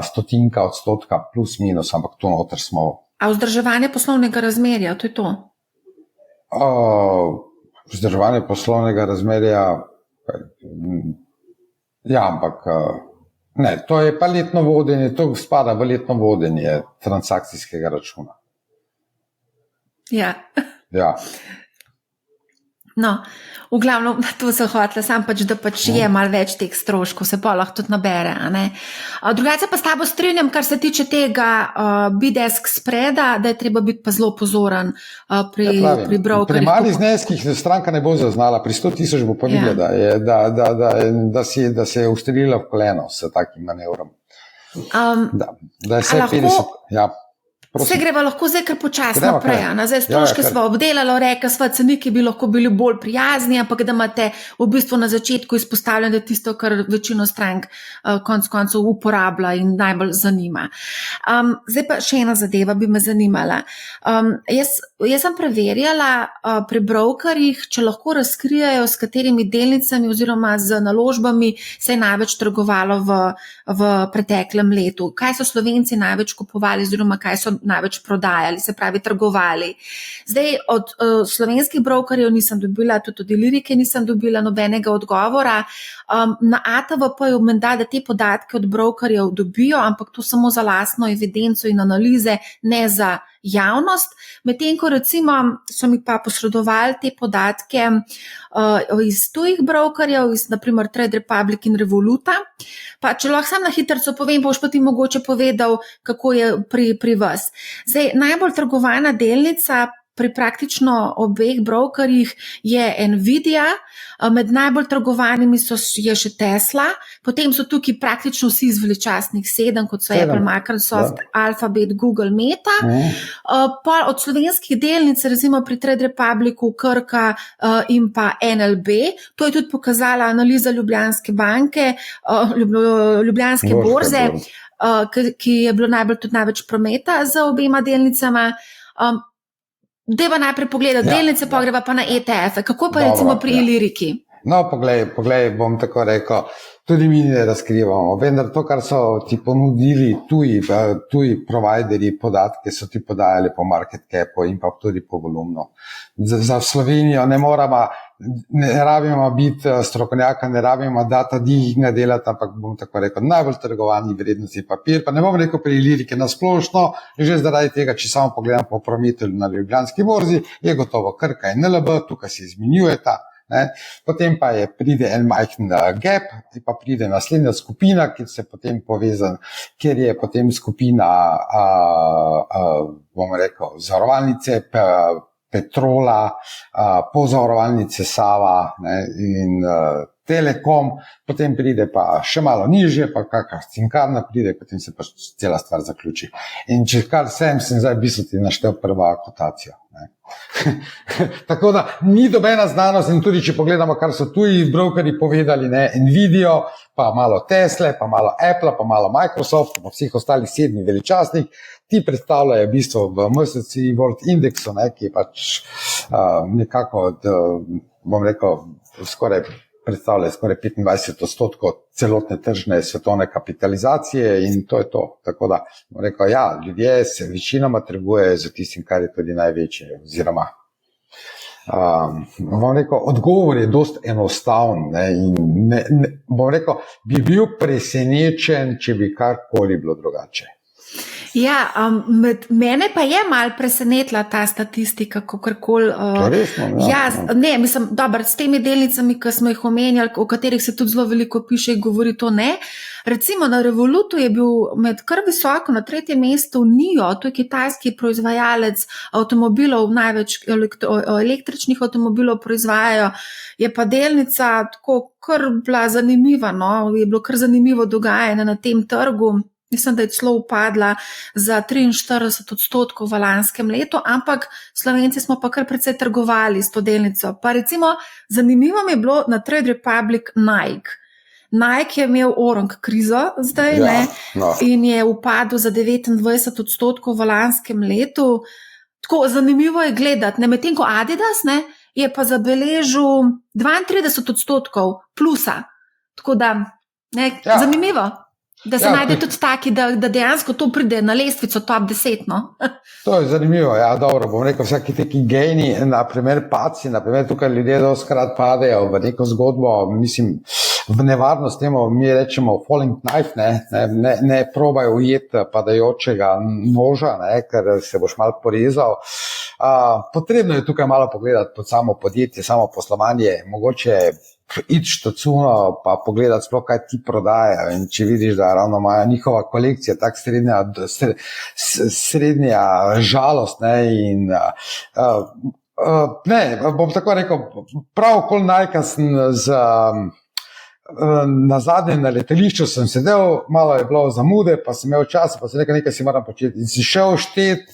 100% plus minus, ampak tu noter smo. A vzdrževanje poslovnega razmerja, to je to? Vzdrževanje poslovnega razmerja... Ja, ampak ne, to je pa letno vodenje, to spada v letno vodenje transakcijskega računa. Ja. Ja. No, v glavnem, to se hotela, sam pač, da pač je malo več teh stroškov, se pa lahko tudi nabere, a ne. Drugače pa s tabo strinjam, kar se tiče tega bidesk spreda, da je treba biti pa zelo pozoren pri brokerjih. Pri malih zneskih stranka ne bo zaznala, pri 100,000 bo pa videla, da se je ustrelila v koleno s takim manevrom. Da je vse 50, ja. Vse greva lahko zdaj kar počasno naprej. Zdaj stroške smo obdelali, rekli smo, ceniki bi lahko bili bolj prijazni, ampak da imate v bistvu na začetku izpostavljeno, da je tisto, kar večino strank konec koncev uporablja in najbolj zanima. Zdaj pa še ena zadeva bi me zanimala. Jaz sem preverjala pri brokerjih, če lahko razkrijajo, s katerimi delnicami oziroma z naložbami se je največ trgovalo v preteklem letu. Kaj so Slovenci največ kupovali oziroma kaj so največ prodajali, se pravi trgovali. Zdaj od slovenskih brokerjev nisem dobila, tudi od Ilirike nisem dobila nobenega odgovora. Na ATVP-ju menda, da te podatke od brokerjev dobijo, ampak to samo za lastno evidenco in analize, ne za javnost. Medtem ko recimo so mi pa posredovali te podatke iz tujih brokerjev, iz naprimer Trade Republic in Revoluta. Pa če lahko sam na hitrco povem, pa boš pa ti mogoče povedal, kako je pri vas. Zdaj, najbolj trgovana delnica pri praktično obeh brokerjih je Nvidia, med najbolj trgovanimi je še Tesla, potem so tukaj praktično vsi iz veličastnih 7, kot so Apple, Microsoft, Alphabet, Google, Meta. Pa od slovenskih delnic, recimo pri Trade Republicu, Krka in pa NLB, to je tudi pokazala analiza Ljubljanske banke, Ljubljanske borze, ki je bilo tudi največ prometa za obema delnicama. Deva najprej pogledati delnice, pa greva pa na ETF-e. Kako pa recimo pri Iliriki? No, poglej, bom tako rekel, tudi mi ne razkrivamo, vendar to, kar so ti ponudili tuji providerji podatke, so ti podajali po market capu in pa tudi po volumnu. Za Slovenijo ne rabimo biti strokovnjaka, ne rabimo data digna delati, ampak bom tako rekel, najbolj trgovani vrednostni papir, pa ne bom rekel pri Ilirike nasplošno, že zaradi tega, če samo pogledam po prometu na Ljubljanski borzi, je gotovo Krka in NLB, tukaj se izmenjujeta. Potem pa pride en majhen gap, pa pride naslednja skupina, ki se potem povezan, kjer je potem skupina, bom rekel, zavarovalnice, Petrola, pozavarovalnice Sava in Telekom, potem pride pa še malo nižje, pa kakšna Cinkarna pride, potem se pa cela stvar zaključi. In če kar sem zdaj v bistvu ti naštel prva kotacija. Tako da ni dobena znanost in tudi če pogledamo, kar so tuji brokerji povedali, Nvidia, pa malo Tesla, pa malo Apple, pa malo Microsoft, pa vseh ostalih 7 veličastnih, ti predstavljajo v bistvu v MSCI World Indexu, ki je pač nekako, bom rekel, predstavlja skoraj 25% celotne tržne svetovne kapitalizacije in to je to. Tako da, bom rekel, ljudje se večinoma trgujejo za tistim, kar je tudi največje, oziroma bom rekel, odgovor je dost enostaven in bom rekel, bi bil presenečen, če bi karkoli bilo drugače. Ja, mene pa je malo presenetila ta statistika, kakorkoli. Mislim, dobro, s temi delnicami, ki smo jih omenjali, o katerih se tudi zelo veliko piše in govori, to ne. Recimo na Revolutu je bil med kar visoko, na 3. mestu NIO, to je kitajski proizvajalec avtomobilov, največ električnih avtomobilov proizvajajo, je pa delnica tako kar bila zanimiva, no? Je bilo kar zanimivo dogajanje na tem trgu. Mislim, da je celo upadla za 43% v lanskem letu, ampak Slovenci smo pa kar precej trgovali s to delnico. Pa recimo zanimivo mi je bilo na Trade Republic Nike. Nike je imel orang krizo zdaj, ne? In je upadel za 29% v lanskem letu. Tako zanimivo je gledati, ne, medtem ko Adidas, ne, je pa zabeležil 32% plusa. Tako da, ne, zanimivo. Da se najde tudi taki, da dejansko to pride na lestvico top 10, no? To je zanimivo, ja, dobro, bom rekel, vsaki taki geni, naprimer paci, naprimer tukaj ljudje doskrat padejo v neko zgodbo, mislim, v nevarnost temu, mi rečemo falling knife, ne probaj ujeti padajočega noža, ne, ker se boš malo porezal. Potrebno je tukaj malo pogledati pod samo podjetje, samo poslovanje, mogoče iti štacuno pa pogledati sploh, kaj ti prodajajo, in če vidiš, da ravno imajo njihova kolekcija tak srednja žalost, ne, in ne, bom tako rekel, prav okoli Nike sem na zadnjem na letališču sem sedel, malo je bilo zamude, pa sem imel čas, pa sem rekel, nekaj si moram početi, in si šel šteti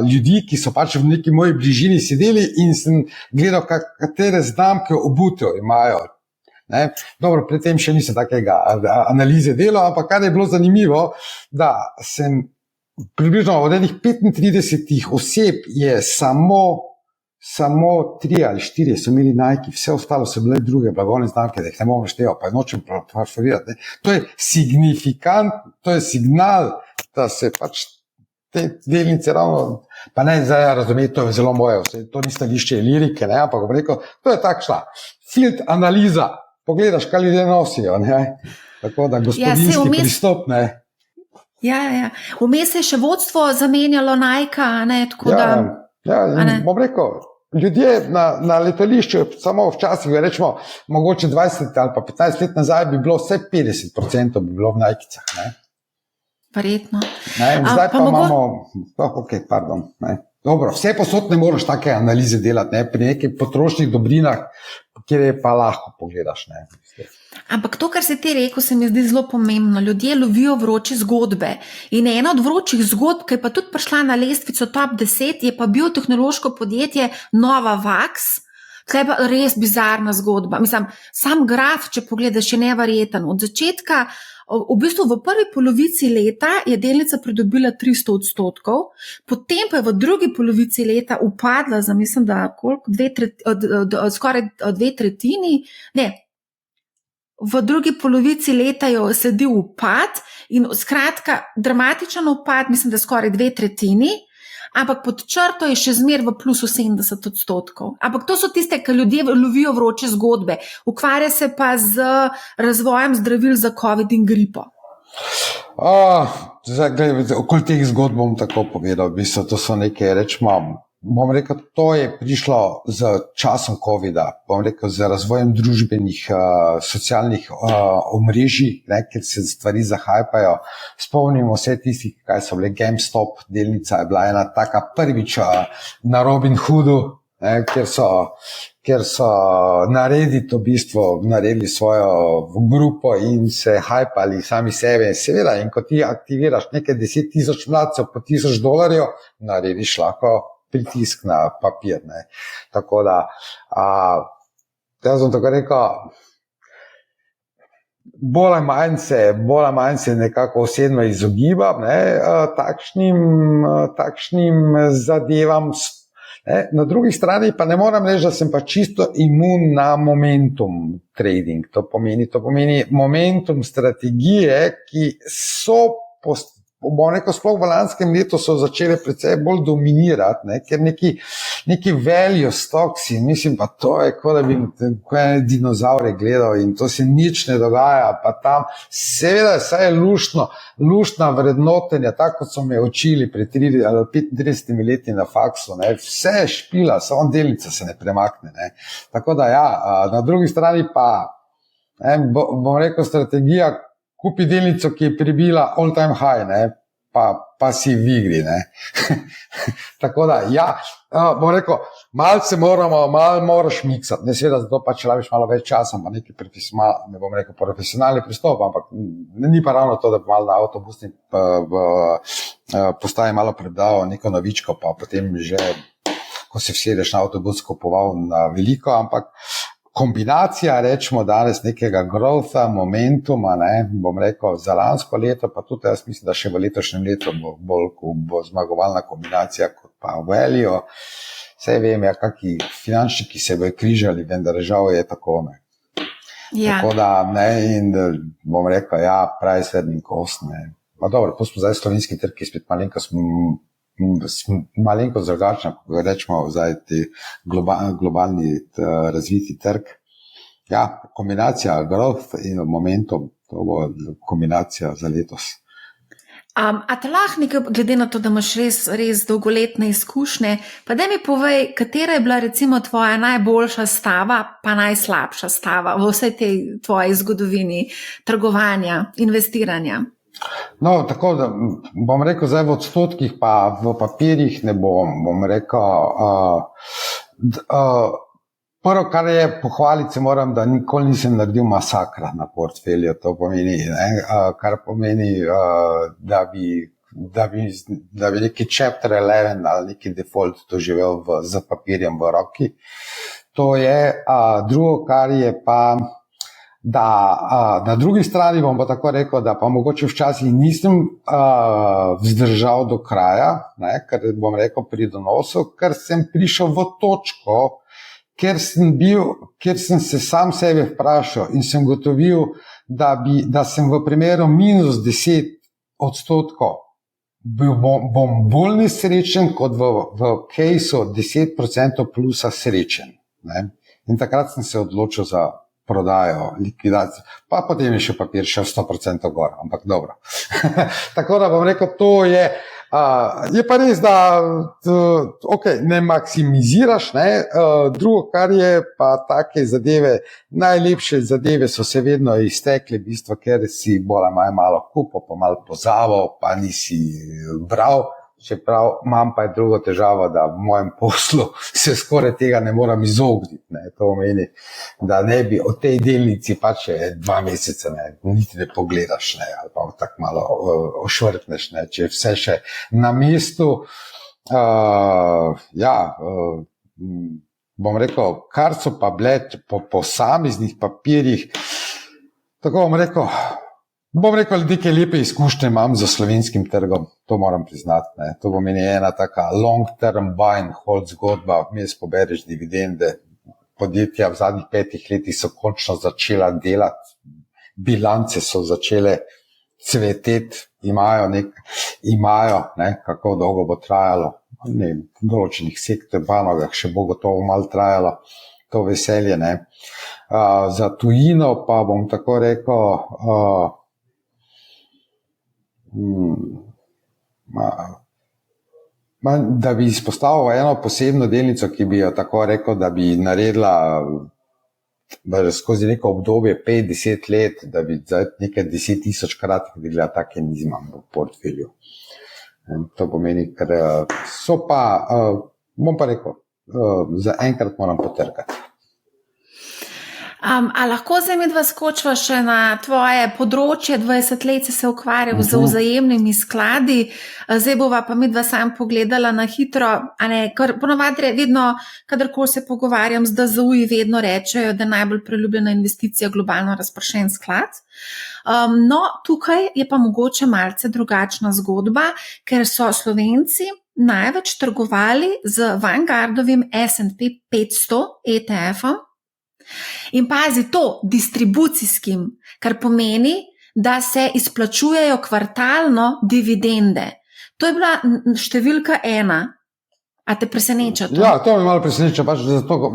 ljudi, ki so pač v neki moji bližini sedeli, in sem gledal, katere znamke obutev imajo. Ne? Dobro, predtem še nisem takega analize delal, ampak kar je bilo zanimivo, da sem približno od enih 35 oseb je samo 3 ali 4 so imeli Nike, vse ostalo so bile druge blagovne znamke, da jih ne bom našteval, pa nočem parafrazirati. To je signifikant, to je signal, da se pač te delnice ravno, pa ne zdaj razumeti, to je zelo moje, to ni stališče lirike, ne, ampak bom rekel, to je takšna field analiza, pogledaš, kaj ljudje nosijo, ne, tako da gospodinski pristop, ne. Ja. Vmes je še vodstvo zamenjalo Nike, ne, tako da... Ja, bom rekel, ljudje na letališču, samo včasih, rečemo, mogoče 20 ali pa 15 let nazaj bi bilo vse 50% bi bilo v Nike-cah, ne. Verjetno. Zdaj pa imamo, dobro, vse posod ne moraš take analize delati, ne, pri nekih potrošnih dobrinah, kjer je pa lahko pogledaš, ne. Ampak to, kar si ti rekel, se mi zdi zelo pomembno. Ljudje lovijo vroče zgodbe. In ena od vročih zgodb, ki je pa tudi prišla na lestvico top 10, je pa biotehnološko podjetje Novavax. To je pa res bizarna zgodba. Mislim, sam graf, če pogledaš, je neverjeten. Od začetka, v bistvu v prvi polovici leta je delnica pridobila 300%, potem pa je v drugi polovici leta upadla za, mislim, da skoraj 2/3, ne, v drugi polovici leta jo sledi upad in skratka dramatičen upad, mislim, da skoraj 2/3, ampak pod črto je še zmer v plusu 70%. Ampak to so tiste, ki ljudje lovijo vroče zgodbe. Ukvarja se pa z razvojem zdravil za COVID in gripo. Okoli teh zgodb bom tako povedal, v bistvu to so neke, rečemo, bom rekel, to je prišlo z časom COVID-a, bom rekel, z razvojem družbenih, socialnih omrežij, ker se stvari zahajpajo. Spomnimo vse tistih, kaj so bile GameStop, delnica je bila ena taka prvič na Robin Hoodu, kjer so naredili svojo grupo in se hajpali sami sebe. Seveda, in ko ti aktiviraš nekaj 10,000 mladcev po $1,000, narediš lahko pritisk na papir, ne. Tako da, jaz sem tako rekel, bolj ali manj se nekako osebno izogibam, ne, takšnim zadevam. Ne. Na drugi strani pa ne moram reči, da sem pa čisto imun na momentum trading. To pomeni momentum strategije, ki so bom rekel, sploh v lanskem letu so začele precej bolj dominirati, ne, ker neki value stocks, mislim, pa to je, kot da bi dinozaure gledal in to se nič ne dogaja, pa tam, seveda, saj je luštna vrednotenja, tako kot so me učili pred 35 leti na faksu, ne, vse je špila, samo delnica se ne premakne, ne. Tako da ja, na drugi strani pa, bom rekel, strategija, kupi delnico, ki je prebila all time high, ne, pa si v igri, ne. Tako da, ja, bom rekel, malo moraš miksati, ne, seveda, zato pač rabiš malo več časa, pa neki ne bom rekel profesionalni pristop, ampak ni pa ravno to, da bi malo na avtobusni postaji malo predal neko novičko, pa potem že, ko se vsedeš na avtobus, kupoval na veliko, ampak kombinacija, rečemo danes, nekega growtha, momentuma, ne, bom rekel, za lansko leto, pa tudi jaz mislim, da še v letošnjem letu bo zmagovalna kombinacija kot pa value. Saj vem, ja, kakšni finančniki se bojo križali, vendar žal je tako, ne. Ja. Tako da, ne, in bom rekel, ja, price earning cost, ne. Pa dobro, pustimo zdaj slovenski trg, ki spet malenkost drugačna, ko rečemo zdaj ti globalni razviti trg. Ja, kombinacija growth in momentum, to bo kombinacija za letos. A te lahko nekaj, glede na to, da imaš res dolgoletne izkušnje, pa daj mi povej, katera je bila recimo tvoja najboljša stava, pa najslabša stava v vsej tej tvoji zgodovini trgovanja, investiranja? No, tako da bom rekel, zdaj v odstotkih pa v papirjih ne bom rekel, prvo, kar je pohvaliti se moram, da nikoli nisem naredil masakra na portfelju, to pomeni, ne, kar pomeni, da bi neki chapter 11 ali neki default doživel z papirjem v roki. To je, drugo, kar je pa, da na drugi strani bom pa tako rekel, da pa mogoče včasih nisem vzdržal do kraja, ne, ker bom rekel pri donosu, ker sem prišel v točko, ker sem se sam sebe vprašal in sem gotovil, da sem v primeru minus 10% bom bolj nesrečen kot v case-u 10% plusa srečen. Ne. In takrat sem se odločil za prodajo, likvidacijo, pa potem je še papir še 100% gor, ampak dobro. Tako da bom rekel, to je pa res, da ne maksimiziraš, ne, drugo, kar je pa take zadeve, najlepše zadeve so se vedno iztekle, v bistvu, ker si bolj malo kupil, pa malo pozaval, pa nisi bral, čeprav imam pa je drugo težavo, da v mojem poslu se skoraj tega ne moram izogniti, ne, to pomeni, da ne bi o tej delnici pač 2 meseca, ne, niti ne pogledaš, ne, ali pa tako malo ošvrtneš, ne, če vse še na mestu, bom rekel, kar so pa bile po posameznih papirjih, tako bom rekel, neke lepe izkušnje imam za slovenskim trgom, to moram priznati, ne. To pomeni ena taka long term buy and hold zgodba, vmes pobereš dividende, podjetja v zadnjih 5 letih so končno začela delati, bilance so začele cveteti, imajo, ne, kako dolgo bo trajalo, ne, v določenih sektorjih, panogah še bo gotovo malo trajalo to veselje, ne. Za tujino pa bom tako rekel, da bi izpostavil eno posebno delnico, ki bi jo tako rekel, da bi naredila skozi neko obdobje 5-10 let, da bi nekaj 10,000 krat videla, take nizimam v portfelju. To pomeni, ker so pa, bom pa rekel, za enkrat moram potrkati. A lahko zdaj midva skočiva še na tvoje področje, 20 let si se ukvarjal z vzajemnimi skladi, zdaj bova pa midva sam pogledala na hitro, a ne, ker ponovadi vedno, kadarkoli se pogovarjam z DZU-ji, vedno rečejo, da je najbolj priljubljena investicija globalno razpršen sklad. No, tukaj je pa mogoče malce drugačna zgodba, ker so Slovenci največ trgovali z Vanguardovim S&P 500 ETF-om, in pazi to, distribucijskim, kar pomeni, da se izplačujejo kvartalno dividende. To je bila številka 1. A te preseneča to? Ja, to me malo preseneča, pač zato,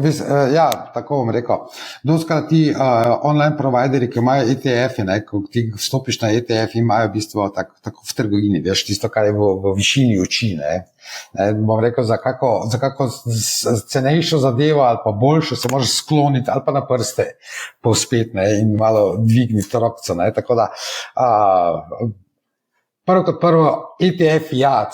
ja, tako bom rekel. Doskrat ti online provideri, ki imajo ETF-e, ko ti vstopiš na ETF, imajo v bistvu tako v trgovini, veš, tisto, kar je v višini oči, bom rekel, za kako cenejšo zadevo ali pa boljšo se moraš skloniti ali pa na prste povspet, in malo dvigniti rokco, tako da prvo kot prvo, ETF-i, ja,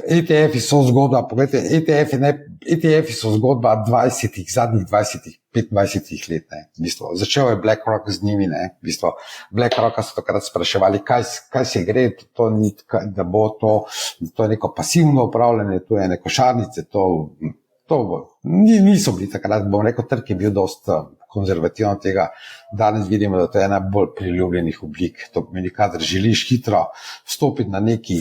ETF-i so zgodba, pogledajte, ETF-i so zgodba zadnjih 20-25 let, v bistvu. Začel je BlackRock z njimi, v bistvu. BlackRocka so takrat spraševali, kaj se gre, to je neko pasivno upravljanje, to je ne košarnice, niso bili takrat, bom rekel, trg je bil dosti konzervativno tega. Danes vidimo, da to je ena bolj priljubljenih oblik. To pomeni, kadar želiš hitro vstopiti na neki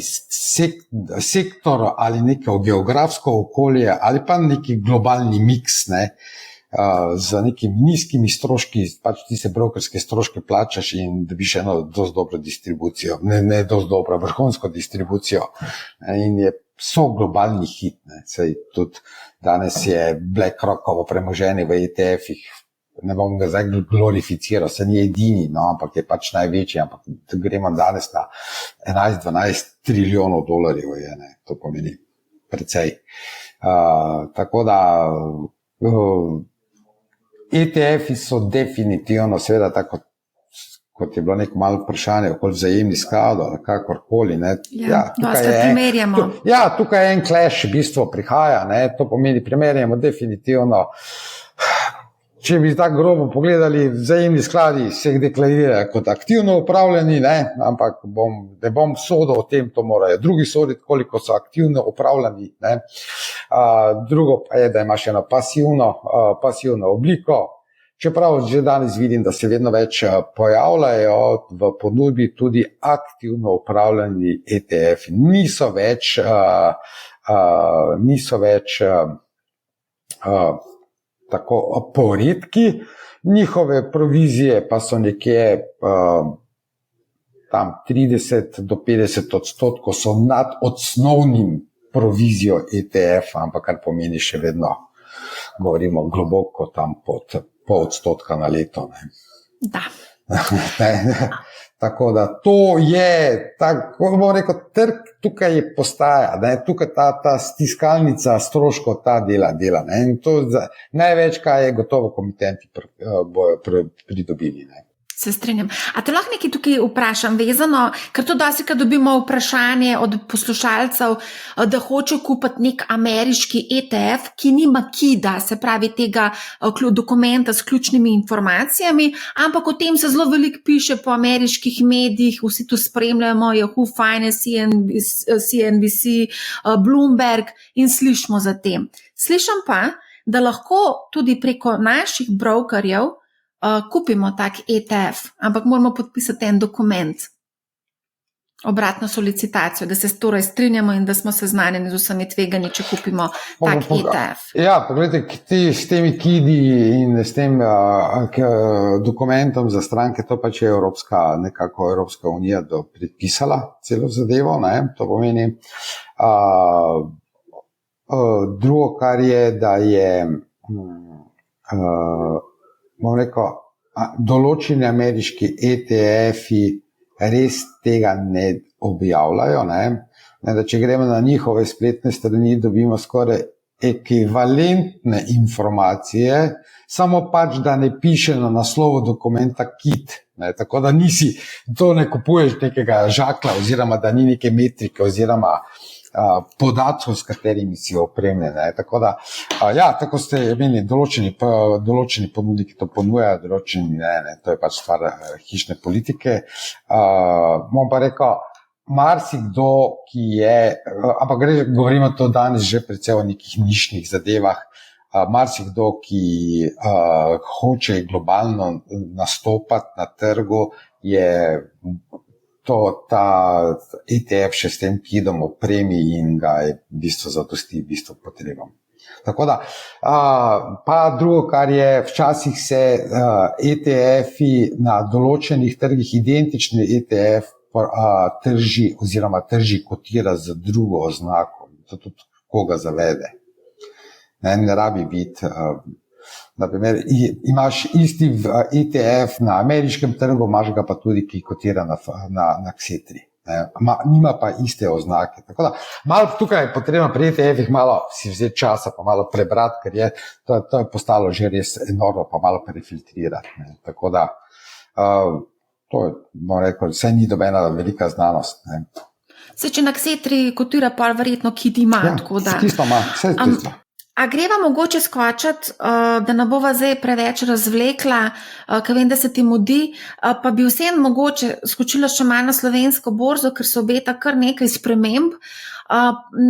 sektor ali neko geografsko okolje ali pa neki globalni miks, z nekimi nizkimi stroški, pač ti se brokerske stroške plačaš in dobiš eno dosti dobro distribucijo, ne dosti dobro, vrhunsko distribucijo. In so globalni hit, saj tudi danes je BlackRockovo premoženje v ETF-ih, ne bom ga zdaj glorificiral, se ni edini, ampak je pač največji, ampak gremo danes na 11-12 trilijonov dolarjev, to pomeni precej. Tako da ETF-i so definitivno, seveda tako, kot je bilo neko malo vprašanje okoli vzajemnih skladov ali kakorkoli. Tukaj je en clash, v bistvu prihaja, to pomeni, primerjamo definitivno. Če bi tako grobo pogledali, vzajemni skladi se deklarirajo kot aktivno upravljeni, ampak ne bom sodil o tem, to morajo drugi soditi, koliko so aktivno upravljeni. Drugo pa je, da imaš eno pasivno obliko, čeprav že danes vidim, da se vedno več pojavljajo v ponudbi tudi aktivno upravljeni ETF. Niso več tako poredki, njihove provizije pa so nekje tam 30-50% so nad osnovnim provizijo ETF, ampak kar pomeni še vedno, govorimo globoko tam pod 0,5% na leto. Da. Tako da to je, tako bom rekel, trg tukaj postaja, tukaj ta stiskalnica stroškov ta dela. In to največ, kaj je gotovo komitenti bojo pridobili. Se strinjam. A te lahko nekaj tukaj vprašam vezano, ker to dostikrat dobimo vprašanje od poslušalcev, da hoče kupiti nek ameriški ETF, ki nima KID-a, se pravi tega dokumenta s ključnimi informacijami, ampak o tem se zelo veliko piše po ameriških medijih, vsi to spremljamo, Yahoo Finance, CNBC, Bloomberg in slišimo za tem. Slišam pa, da lahko tudi preko naših brokerjev kupimo tak ETF, ampak moramo podpisati en dokument, obratno solicitacijo, da se torej strinjamo in da smo seznanjeni z vsemi tveganji, če kupimo tak ETF. Ja, pogledajte, s temi KID-i in s tem dokumentom za stranke, to pač je Evropska unija predpisala celo zadevo, to pomeni. Drugo, kar je, da je bom rekel, določeni ameriški ETF-i res tega ne objavljajo. Da če gremo na njihove spletne strani, dobimo skoraj ekvivalentne informacije, samo pač, da ne piše na naslovu dokumenta KID. Tako da to ne kupuješ nekega žakla oziroma da ni neke metrike oziroma podatkov, s katerimi si opremljen. Tako da, tako ste imeli določeni ponudniki to ponujajo, določeni ne, to je pač stvar hišne politike. Bom pa rekel, marsikdo, ki je, ampak govorimo to danes že predvsem o nekih nišnih zadevah, marsikdo, ki hoče globalno nastopati na trgu, je ta ETF še s tem KID-om opremi in ga je v bistvu zadosti potrebam. Tako da, pa drugo, kar je, včasih se ETF-i na določenih trgih, identični ETF trži oziroma kotira z drugo oznako. To tudi koga zavede. Ne rabi biti. Naprimer, imaš isti ETF na ameriškem trgu, imaš ga pa tudi, ki kotira na Xetri. Nima pa iste oznake. Tako da, malo tukaj je potrebno pri ETF-ih malo si vzeti časa, pa malo prebrati, ker je to je postalo že res enormno, pa malo prefiltrirati. Ne. Tako da, to je, bom rekel, vse ni dobena velika znanost. Ne. Če na Xetri kotira pa verjetno KID ima. Ja, tako da. Skisto ima, vse skisto. A greva mogoče skočiti, da ne bova zdaj preveč razvlekla, ker vem, da se ti mudi, pa bi vseeno mogoče skočila še malo na slovensko borzo, ker se obeta kar nekaj sprememb.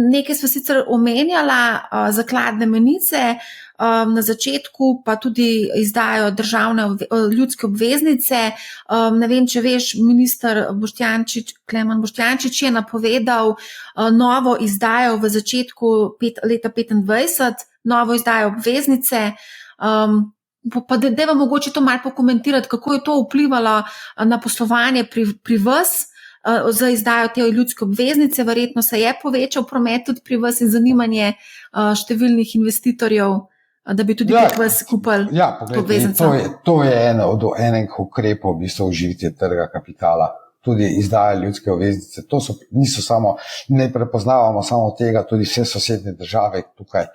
Nekaj sva sicer omenjala, zakladne menice, na začetku pa tudi izdajo državne ljudske obveznice. Ne vem, če veš, minister Klemen Boštjančič je napovedal novo izdajo v začetku leta 2025, novo izdajo obveznice. Pa dajva mogoče to malo pokomentirati, kako je to vplivalo na poslovanje pri vas za izdajo te ljudske obveznice. Verjetno se je povečal promet tudi pri vas in zanimanje številnih investitorjev, da bi tudi pri vas kupili obveznico. To je eno od enih ukrepov v bistvu oživitve trga kapitala. Tudi izdaja ljudske obveznice. To niso samo, ne prepoznavamo samo tega, tudi vse sosednje države tukaj,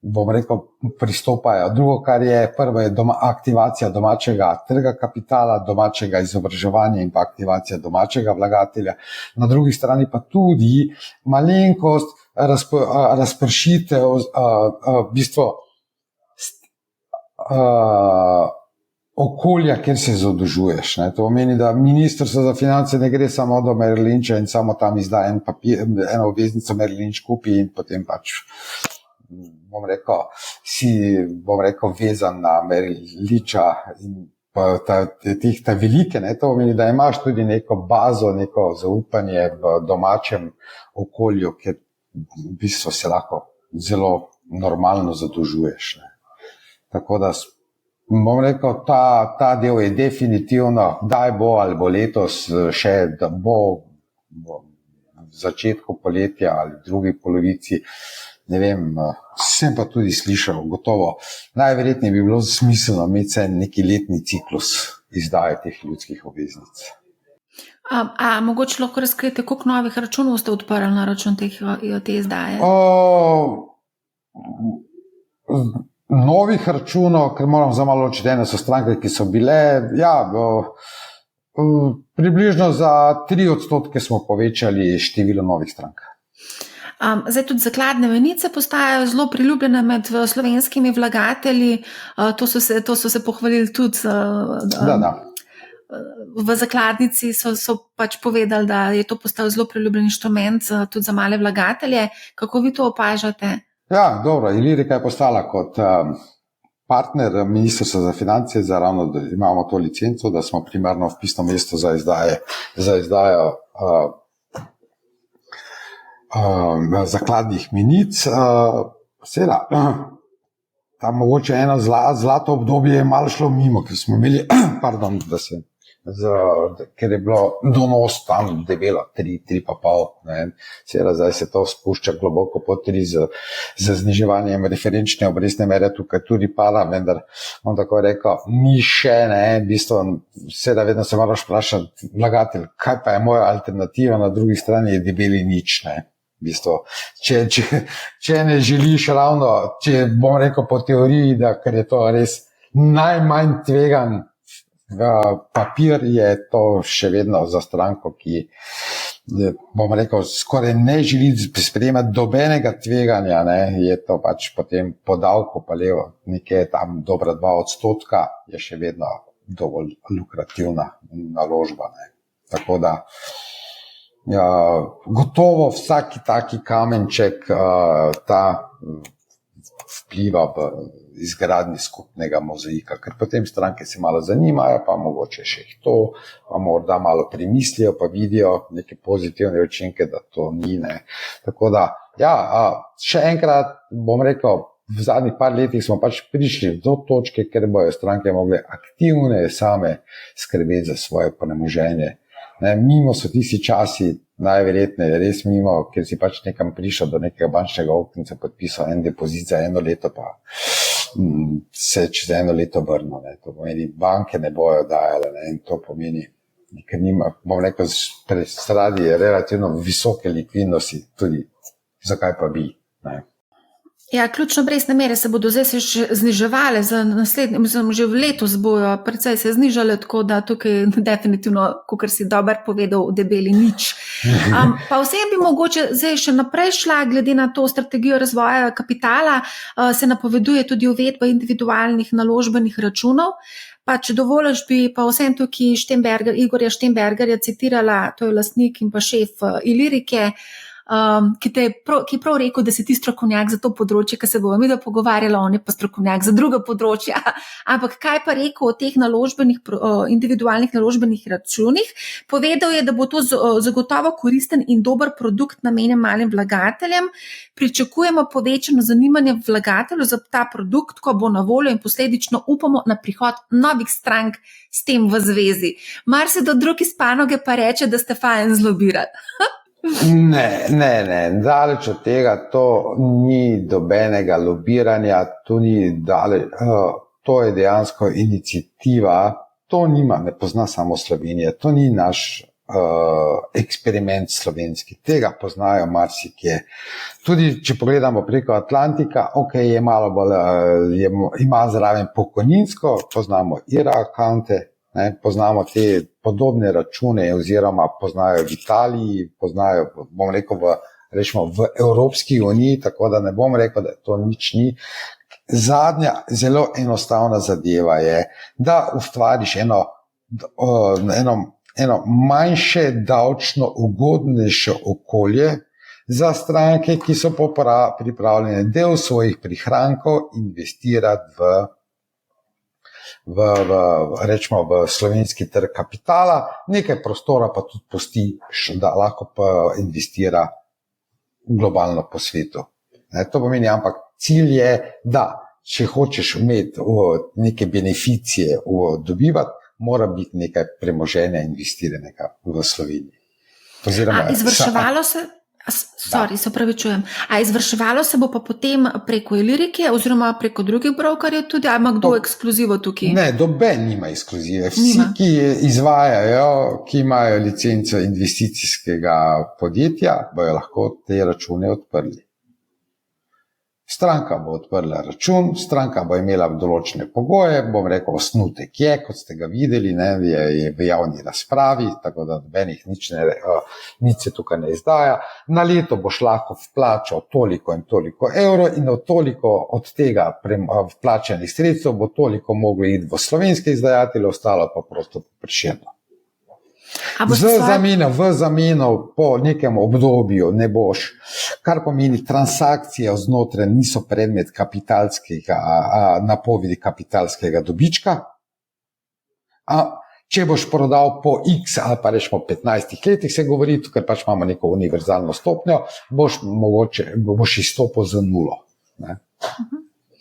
bom rekel, pristopajo. Drugo, kar je, prvo je aktivacija domačega trga kapitala, domačega izobraževanja in pa aktivacija domačega vlagatelja. Na drugi strani pa tudi malenkost razpršitev v bistvu okolja, kjer se zadolžuješ. To pomeni, da ministrstvo za finance ne gre samo do Merrill Lyncha in samo tam izda eno obveznico Merrill Lynch kupi in potem pač bom rekel, vezan na Merrill Lyncha in pa te velike. To pomeni, da imaš tudi neko bazo, neko zaupanje v domačem okolju, kjer v bistvu se lahko zelo normalno zadolžuješ. Tako da, bom rekel, ta del je definitivno, daj bo ali bo letos še, da bo v začetku poletja ali v drugi polovici, ne vem, sem pa tudi slišal, gotovo, najverjetneje bi bilo smiselno imeti neki letni ciklus izdaje teh ljudskih obveznic. A mogoče lahko razkrijete, koliko novih računov ste odprli na račun te izdaje? Novih računov, ker moram za malo ločiti, ene so stranke, ki so bile, približno za 3% smo povečali število novih strank. Zdaj tudi zakladne menice postajajo zelo priljubljene med slovenskimi vlagatelji, to so se pohvalili tudi v zakladnici, so pač povedali, da je to postal zelo priljubljen inštrument tudi za male vlagatelje. Kako vi to opažate? Ja, dobro, Ilirika je postala kot partner Ministrstva za finance, ravno da imamo to licenco, da smo primarno vpisno mesto za izdajo zakladnih menic. Seveda, tam mogoče eno zlato obdobje je malo šlo mimo, ker smo imeli, ker je bilo donos tam debelo 3,5. Seveda, zdaj se to spušča globoko pod 3 z zniževanjem referenčne obrestne mere, tukaj tudi pada, vendar bom tako rekel, ni še, v bistvu, seveda vedno se moraš vprašati, vlagatelj, kaj pa je moja alternativa, na drugi strani je debeli nič, V bistvu, če ne želiš ravno, če bom rekel po teoriji, da ker je to res najmanj tvegan papir, je to še vedno za stranko, ki, bom rekel, skoraj ne želi sprejemati dobenega tveganja, je to pač potem po davku pa levo, nekaj tam dobra 2%, je še vedno dovolj lukrativna naložba. Tako da, gotovo vsaki taki kamenček ta vpliva v izgradnji skupnega mozaika, ker potem stranke se malo zanimajo, pa mogoče še jih to, pa morda malo premislijo, pa vidijo neke pozitivne učinke, da to ni. Tako da, še enkrat bom rekel, v zadnjih par letih smo pač prišli do točke, ker bojo stranke mogle aktivne same skrbeti za svoje premoženje. Mimo so tisti časi, najverjetneje res mimo, ker si pač nekam prišel do nekega bančnega oknica, podpisal en depozit za 1 leto, pa se čez 1 leto vrnil. To pomeni, banke ne bojo dajale, in to pomeni, ker nima, bom rekel, zaradi relativno visoke likvidnosti, tudi zakaj pa bi. Ja, ključno obrestne mere se bodo zdaj še zniževale, za naslednje, mislim, že v letos bojo precej se znižale, tako da tukaj definitivno, kakor si dober povedal, debeli nič. Pa vsem bi mogoče zdaj še naprej šla, glede na to strategijo razvoja kapitala, se napoveduje tudi uvedba individualnih naložbenih računov. Pa če dovoliš, bi pa vsem tukaj Igorja Štembergerja citirala, to je lastnik in pa šef Ilirike, ki je prav rekel, da si ti strokovnjak za to področje, ki se bomo mi da pogovarjala, on je pa strokovnjak za druga področja. Ampak kaj pa rekel o teh individualnih naložbenih računih? Povedal je, da bo to zagotovo koristen in dober produkt namenjen malim vlagateljem. Pričakujemo povečano zanimanje vlagateljev za ta produkt, ko bo na voljo, in posledično upamo na prihod novih strank s tem v zvezi. Mar se do drugi iz panoge pa reče, da ste fajn zlobirali. Ne, daleč od tega, to ni dobenega lobiranja, to je dejansko iniciativa, to ne pozna samo Slovenija, to ni naš eksperiment slovenski, tega poznajo marsikje. Tudi če pogledamo preko Atlantika, je malo bolj, ima zraven pokojninsko, poznamo IRA akante, poznamo te podobne račune oziroma poznajo v Italiji, poznajo, bom rekel, v Evropski uniji, tako da ne bom rekel, da to nič ni. Zadnja zelo enostavna zadeva je, da ustvariš eno manjše davčno ugodnejše okolje za stranke, ki so pripravljene del svojih prihrankov investirati v slovenski trg kapitala, nekaj prostora pa tudi pusti, da lahko pa investira globalno po svetu. To pomeni, ampak cilj je, da če hočeš imeti neke beneficije dobivati, mora biti nekaj premoženja investiranega v Sloveniji. A izvrševalo se? Se opravičujem. A izvrševalo se bo pa potem preko Ilirike oziroma preko drugih brokerjev tudi, ali ima kdo ekskluzivo tukaj? Ne, doben nima ekskluzive. Vsi, ki izvajajo, ki imajo licenco investicijskega podjetja, bojo lahko te račune odprli. Stranka bo odprla račun, stranka bo imela določene pogoje, bom rekel, osnutek je, kot ste ga videli, je v javni razpravi, tako da nobenih nič se tukaj ne izdaja. Na leto boš lahko vplačal toliko in toliko evrov in toliko od tega vplačanih sredstev bo toliko moglo iti v slovenske izdajatelje, ostalo pa prosto poprešeno. V zameno po nekem obdobju ne boš, kar pomeni transakcije znotraj niso predmet napovedi kapitalskega dobička. Če boš prodal po X ali pa rečemo 15 letih, se govori, ker pač imamo neko univerzalno stopnjo, boš izstopil z nulo.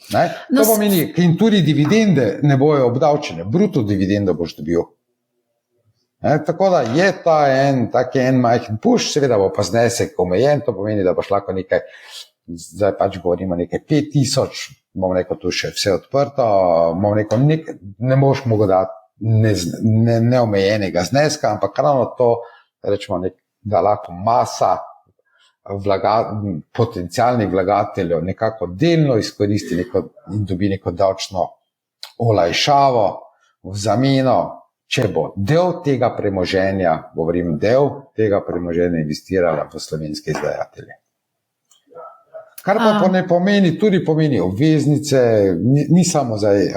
To pomeni, in tudi dividende ne bojo obdavčene, bruto dividendo boš dobil. Tako da je ta en majhen push, seveda bo pa znesek omejen, to pomeni, da boš lahko nekaj, zdaj pač govorimo nekaj 5000, bom rekel, tu še vse odprto, bom rekel, ne boš mogel dati neomejenega zneska, ampak ravno to, rečemo, da lahko masa potencialnih vlagateljev nekako delno izkoristi in dobi neko davčno olajšavo v zameno. Če bo del tega premoženja, govorim del tega premoženja, investirala v slovenske izdajatelje. Kar pa ne pomeni, tudi pomeni obveznice, ni samo zdaj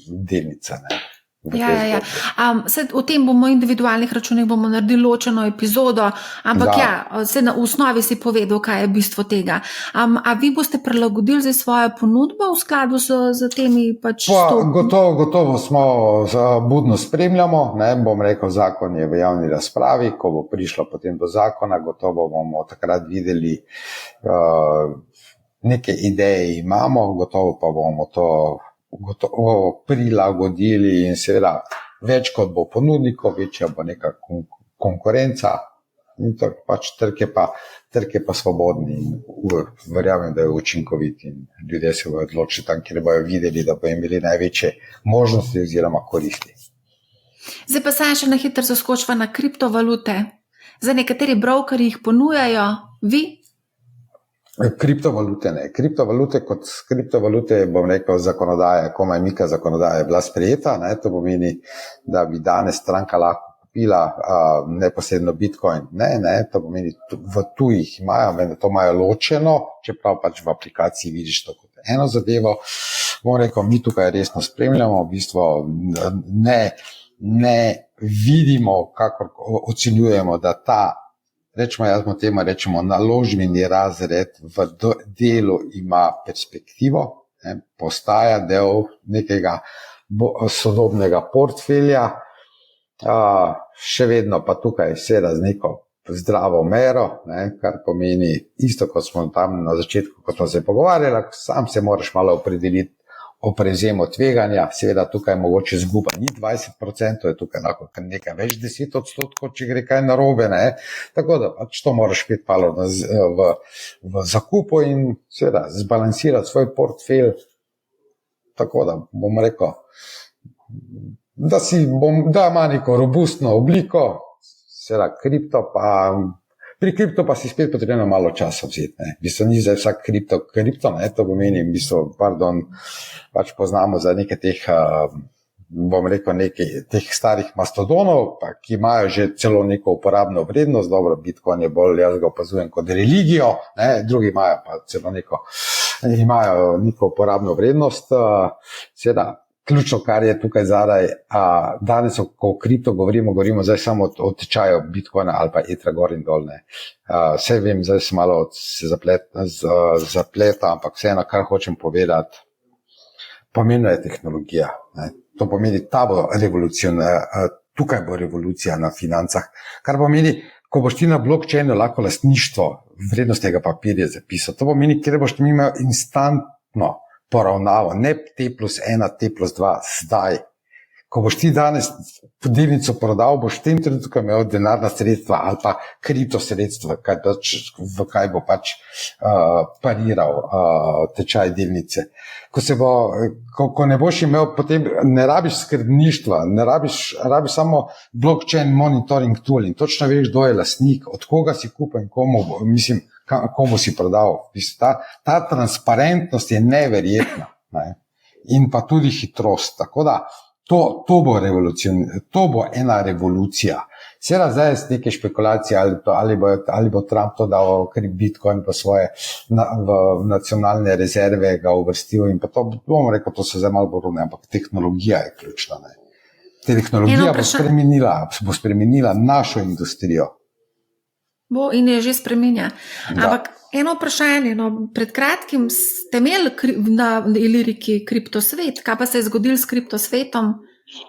delnica. Ja. O tem bomo individualnih računih bomo naredili ločeno epizodo, ampak v osnovi si povedal, kaj je bistvo tega. A vi boste prilagodili za svojo ponudbo v skladu z temi Gotovo smo budno spremljamo, bom rekel, zakon je v javni razpravi, ko bo prišlo potem do zakona, gotovo bomo takrat videli neke ideje imamo, gotovo pa bomo to gotovo prilagodili in seveda več kot bo ponudnikov, večja bo neka konkurenca in to pač trg je pa svobodni in verjamem, da je učinkovit in ljudje se bodo odločili tam, kjer bojo videli, da bojo imeli največje možnosti oziroma koristi. Zdaj pa se še na hitro zaskočva na kriptovalute. Za nekateri brokerji jih ponujajo, vi? Kriptovalute ne. Kriptovalute, bom rekel, zakonodaja, komaj mika zakonodaja je bila sprejeta, ne, to pomeni, da bi danes stranka lahko kupila neposredno Bitcoin. Ne, to pomeni, v tujih imajo, vendar to imajo ločeno, čeprav pač v aplikaciji vidiš to kot eno zadevo. Bom rekel, mi tukaj resno spremljamo, v bistvu ne vidimo, kakor ocenjujemo, da ta rečemo naložbeni razred v delu ima perspektivo, postaja del nekega sodobnega portfelja, še vedno pa tukaj seveda z neko zdravo mero, kar pomeni isto, kot smo tam na začetku, kot smo se pogovarjali, sam se moraš malo opredeliti o prevzemu tveganja, seveda tukaj mogoče zguba ni 20%, je tukaj lahko nekaj več 10%, če gre kaj narobe, ne? Tako da pač to moraš spet malo v zakupu in seveda zbalansirati svoj portfelj, tako da bom rekel, da ima neko robustno obliko, seveda pri kripto pa si spet potrebno malo časa vzeti. V bistvu ni zdaj vsak kripto, ne, to pomeni, v bistvu, pač poznamo za nekaj teh, bom rekel, teh starih mastodonov, ki imajo že celo neko uporabno vrednost, dobro, Bitcoin je bolj, jaz ga opazujem kot religijo, ne, drugi imajo pa celo neko uporabno vrednost, seveda, ključno, kar je tukaj zadaj, danes, ko o kripto govorimo zdaj samo o tečaju Bitcoina ali pa Ethera gor in dol. Vse vem, zdaj se malo zapleta, ampak vseeno, kar hočem povedati, pomembna je tehnologija. To pomeni, tukaj bo revolucija na financah, kar pomeni, ko boš ti na blockchainu lahko lastništvo vrednostnega papirja zapisal, to pomeni, kjer boš ti imel instantno poravnavo, ne T+1, T+2, zdaj. Ko boš ti danes delnico prodal, boš v tem trenutku imel denarna sredstva ali pa kriptosredstva, v kaj bo pač pariral tečaj delnice. Ko ne boš imel, potem ne rabiš skrbništva, rabiš samo blockchain monitoring tool in točno veš, kdo je lastnik, od koga si kupil in komu si prodal. Ta transparentnost je neverjetna, ne? In pa tudi hitrost. Tako da to bo ena revolucija. Seveda zdaj je neke špekulacije, ali bo Trump to dal Bitcoin pa svoje v nacionalne rezerve ga uvrstil in pa to, bomo rekel, to se zdaj malo borune, ampak tehnologija je ključna. Ne? Tehnologija bo spremenila našo industrijo. Bo in je že spreminja. Ampak eno vprašanje, pred kratkim ste imeli na Iliriki kriptosvet, kaj pa se je zgodilo s kriptosvetom?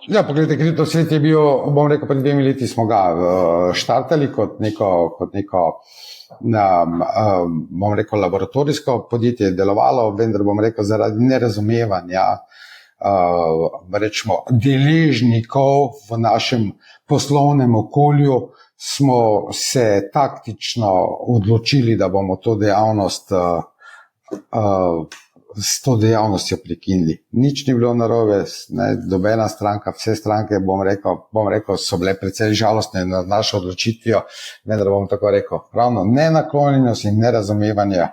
Ja, pogledajte, kriptosvet je bil, bom rekel, pred 2 leti smo ga štartali kot neko bom rekel, laboratorijsko podjetje je delovalo, vendar bom rekel, zaradi nerazumevanja rečemo, deležnikov v našem poslovnem okolju smo se taktično odločili, da bomo to dejavnost s to dejavnostjo prekinili. Nič ni bilo narobe, dobena stranka, vse stranke, bom rekel, so bile precej žalostne nad našo odločitvijo, vendar bom tako rekel, ravno nenaklonjenost in nerazumevanje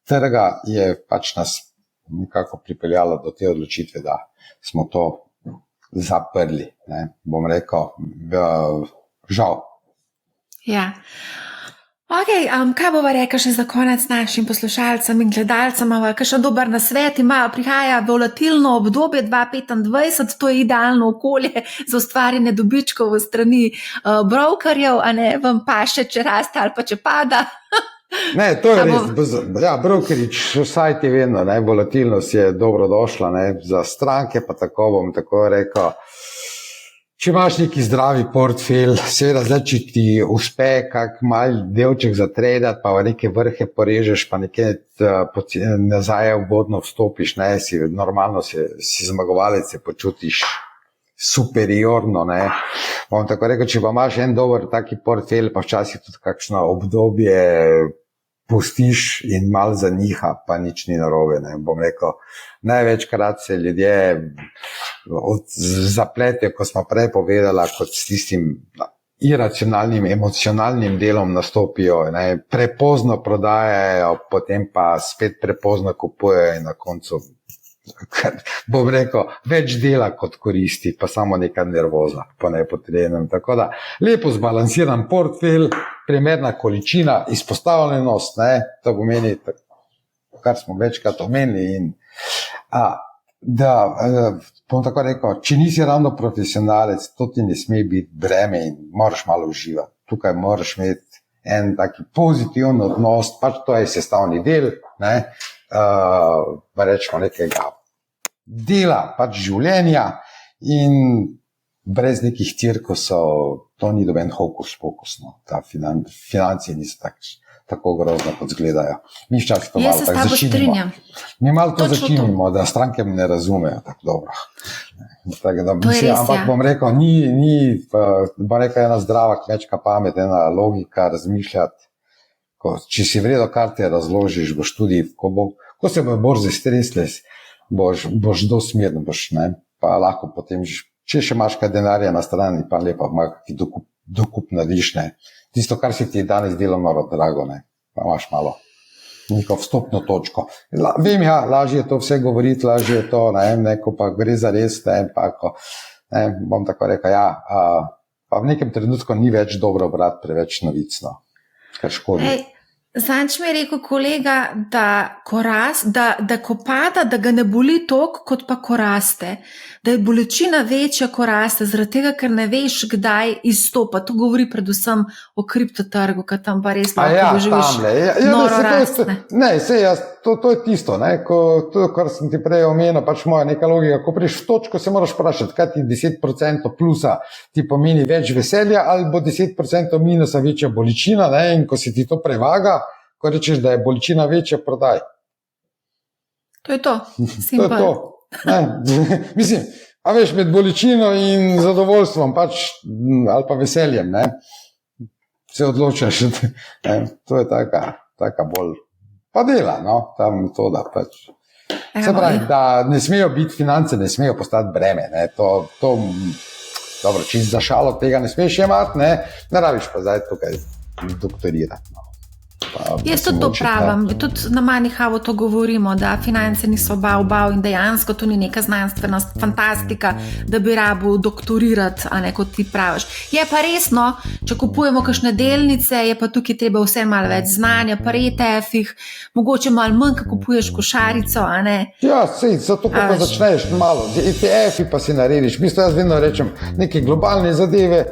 trga je pač nas nekako pripeljalo do te odločitve, da smo to zaprli. Bom rekel, žal. Ja. Ok, kaj bova rekla še za konec našim poslušalcem in gledalcem? Kakšen dober nasvet prihaja volatilno obdobje 2025, to je idealno okolje za ustvarjanje dobičkov v strani brokerjev, a ne vam paše, če raste ali pa če pada? Ne, to je res. Ja, brokerič, vsaj ti vedno, volatilnost je dobrodošla, za stranke pa tako bom tako rekel. Če imaš neki zdravi portfelj, seveda zdaj, če ti uspe kak mal delček zatredati, pa v neke vrhe porežeš, pa nekaj nazaj ugodno vstopiš, ne, normalno si zmagovalec, se počutiš superiorno, ne. Bom tako rekel, če pa imaš en dober taki portfelj, pa včasih tudi kakšno obdobje pustiš in mal zaniha, pa nič ni narobe, ne. Bom rekel, največkrat se ljudje zapletejo, ko smo prej povedala, kot s tistim iracionalnim, emocionalnim delom nastopijo, ne, prepozno prodajajo, potem pa spet prepozno kupujejo in na koncu, bom rekel, več dela kot koristi, pa samo neka nervoza, pa nepotrebnem. Tako da, lepo zbalansiran portfelj, primerna količina, izpostavljenost, ne, to pomeni, kar smo večkrat omenili in bom tako rekel, če nisi ravno profesionalec, to ti ne sme biti breme in moraš malo uživati. Tukaj moraš imeti en taki pozitiven odnos, pač to je sestavni del, ne, pa rečemo nekega dela, pač življenja in brez nekih cirkusov, to ni doben hokus pokus, no. Ta financije niso tako grozno, kot zgledajo. Mi včasih to malo tako začinimo. Mi malo to začinimo, da stranke ne razumejo tako dobro. Tako da, ampak bom rekel, bom rekel, ena zdrava kmečka pamet, ena logika razmišljati. Če si vredo karte razložiš, boš tudi, ko se bo borze stresle, boš dosmeren, ne, pa lahko potem, če še imaš kaj denarja na strani, pa lepa, ki dokup narediš, ne. Tisto, kar si ti danes delo noro drago, ne, pa imaš malo neko vstopno točko. Vem, ja, lažje je to vse govoriti, lažje je to, ne, ko pa gre za res, ne, bom tako rekel, ja, pa v nekem trenutku ni več dobro brati preveč novic, no, kar škodi. Zanč mi je rekel kolega, da ko pada, da ga ne boli toliko, kot pa ko raste. Da je bolečina večja, ko raste, zaradi tega, ker ne veš, kdaj izstopa. To govori predvsem o kriptotrgu, kad tam pa res lahko doživiš noro rastne. Ne, to je tisto, ne, to, kar sem ti prej omenil, pač moja neka logika. Ko priš v točko, se moraš vprašati, kaj ti 10% plusa ti pomeni več veselja, ali bo 10% minusa večja bolečina, ne, in ko se ti to prevaga, ko rečeš, da je bolečina večja, prodaj. To je to. Simpel. To je to. Mislim, a veš, med bolečino in zadovoljstvom, pač, ali pa veseljem, ne, se odločaš, ne, to je taka bolj, pa dela, no, tam to, da pač. Se pravi, da ne smejo biti finance, ne smejo postati breme, ne, dobro, čisto za šalo tega ne smeš jemati, ne rabiš pa zdaj tukaj doktorirati, no. Jaz tudi to pravim, tudi na Moneyhowu to govorimo, da finance niso bav in dejansko to ni neka znanstvena fantastika, da bi rabil doktorirati, a ne kot ti praviš. Je pa resno, če kupujemo kakšne delnice, je pa tukaj treba vse malo več znanja, pa ETF-ih, mogoče malo manj, ko kupuješ košarico, a ne. Ja, zato pa začneš malo, ETF-i pa si narediš, jaz vedno rečem, neke globalne zadeve,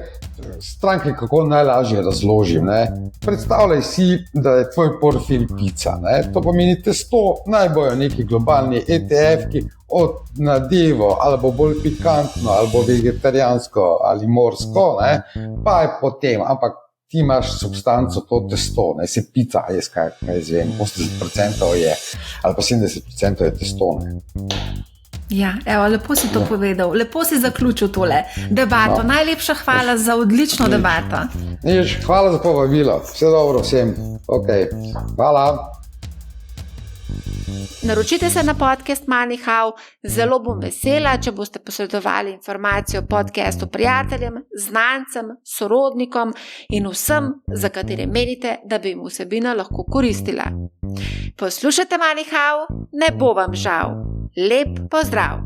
stranke kako najlažje razložim, ne. Predstavljaj si, da je tvoj portfelj pica, ne. To pomeni testo, naj bojo neki globalni ETF-ki od nadevo, ali bo bolj pikantno, ali bo vegetarijansko, ali morsko, ne. Pa je potem, ampak ti imaš substanco, to testo, ne, se pica, kaj zvem, 80% je, ali pa 70% je testo, ne. Ja, evo, lepo si to povedal, lepo si zaključil tole debato. No. Najlepša hvala za odlično debato. Hvala za povabilo, vse dobro vsem. Okay. Hvala. Naročite se na podcast Moneyhow, zelo bom vesela, če boste posredovali informacijo o podcastu prijateljem, znancem, sorodnikom in vsem, za katere menite, da bi jim vsebina lahko koristila. Poslušajte Moneyhow, ne bo vam žal. Lep pozdrav!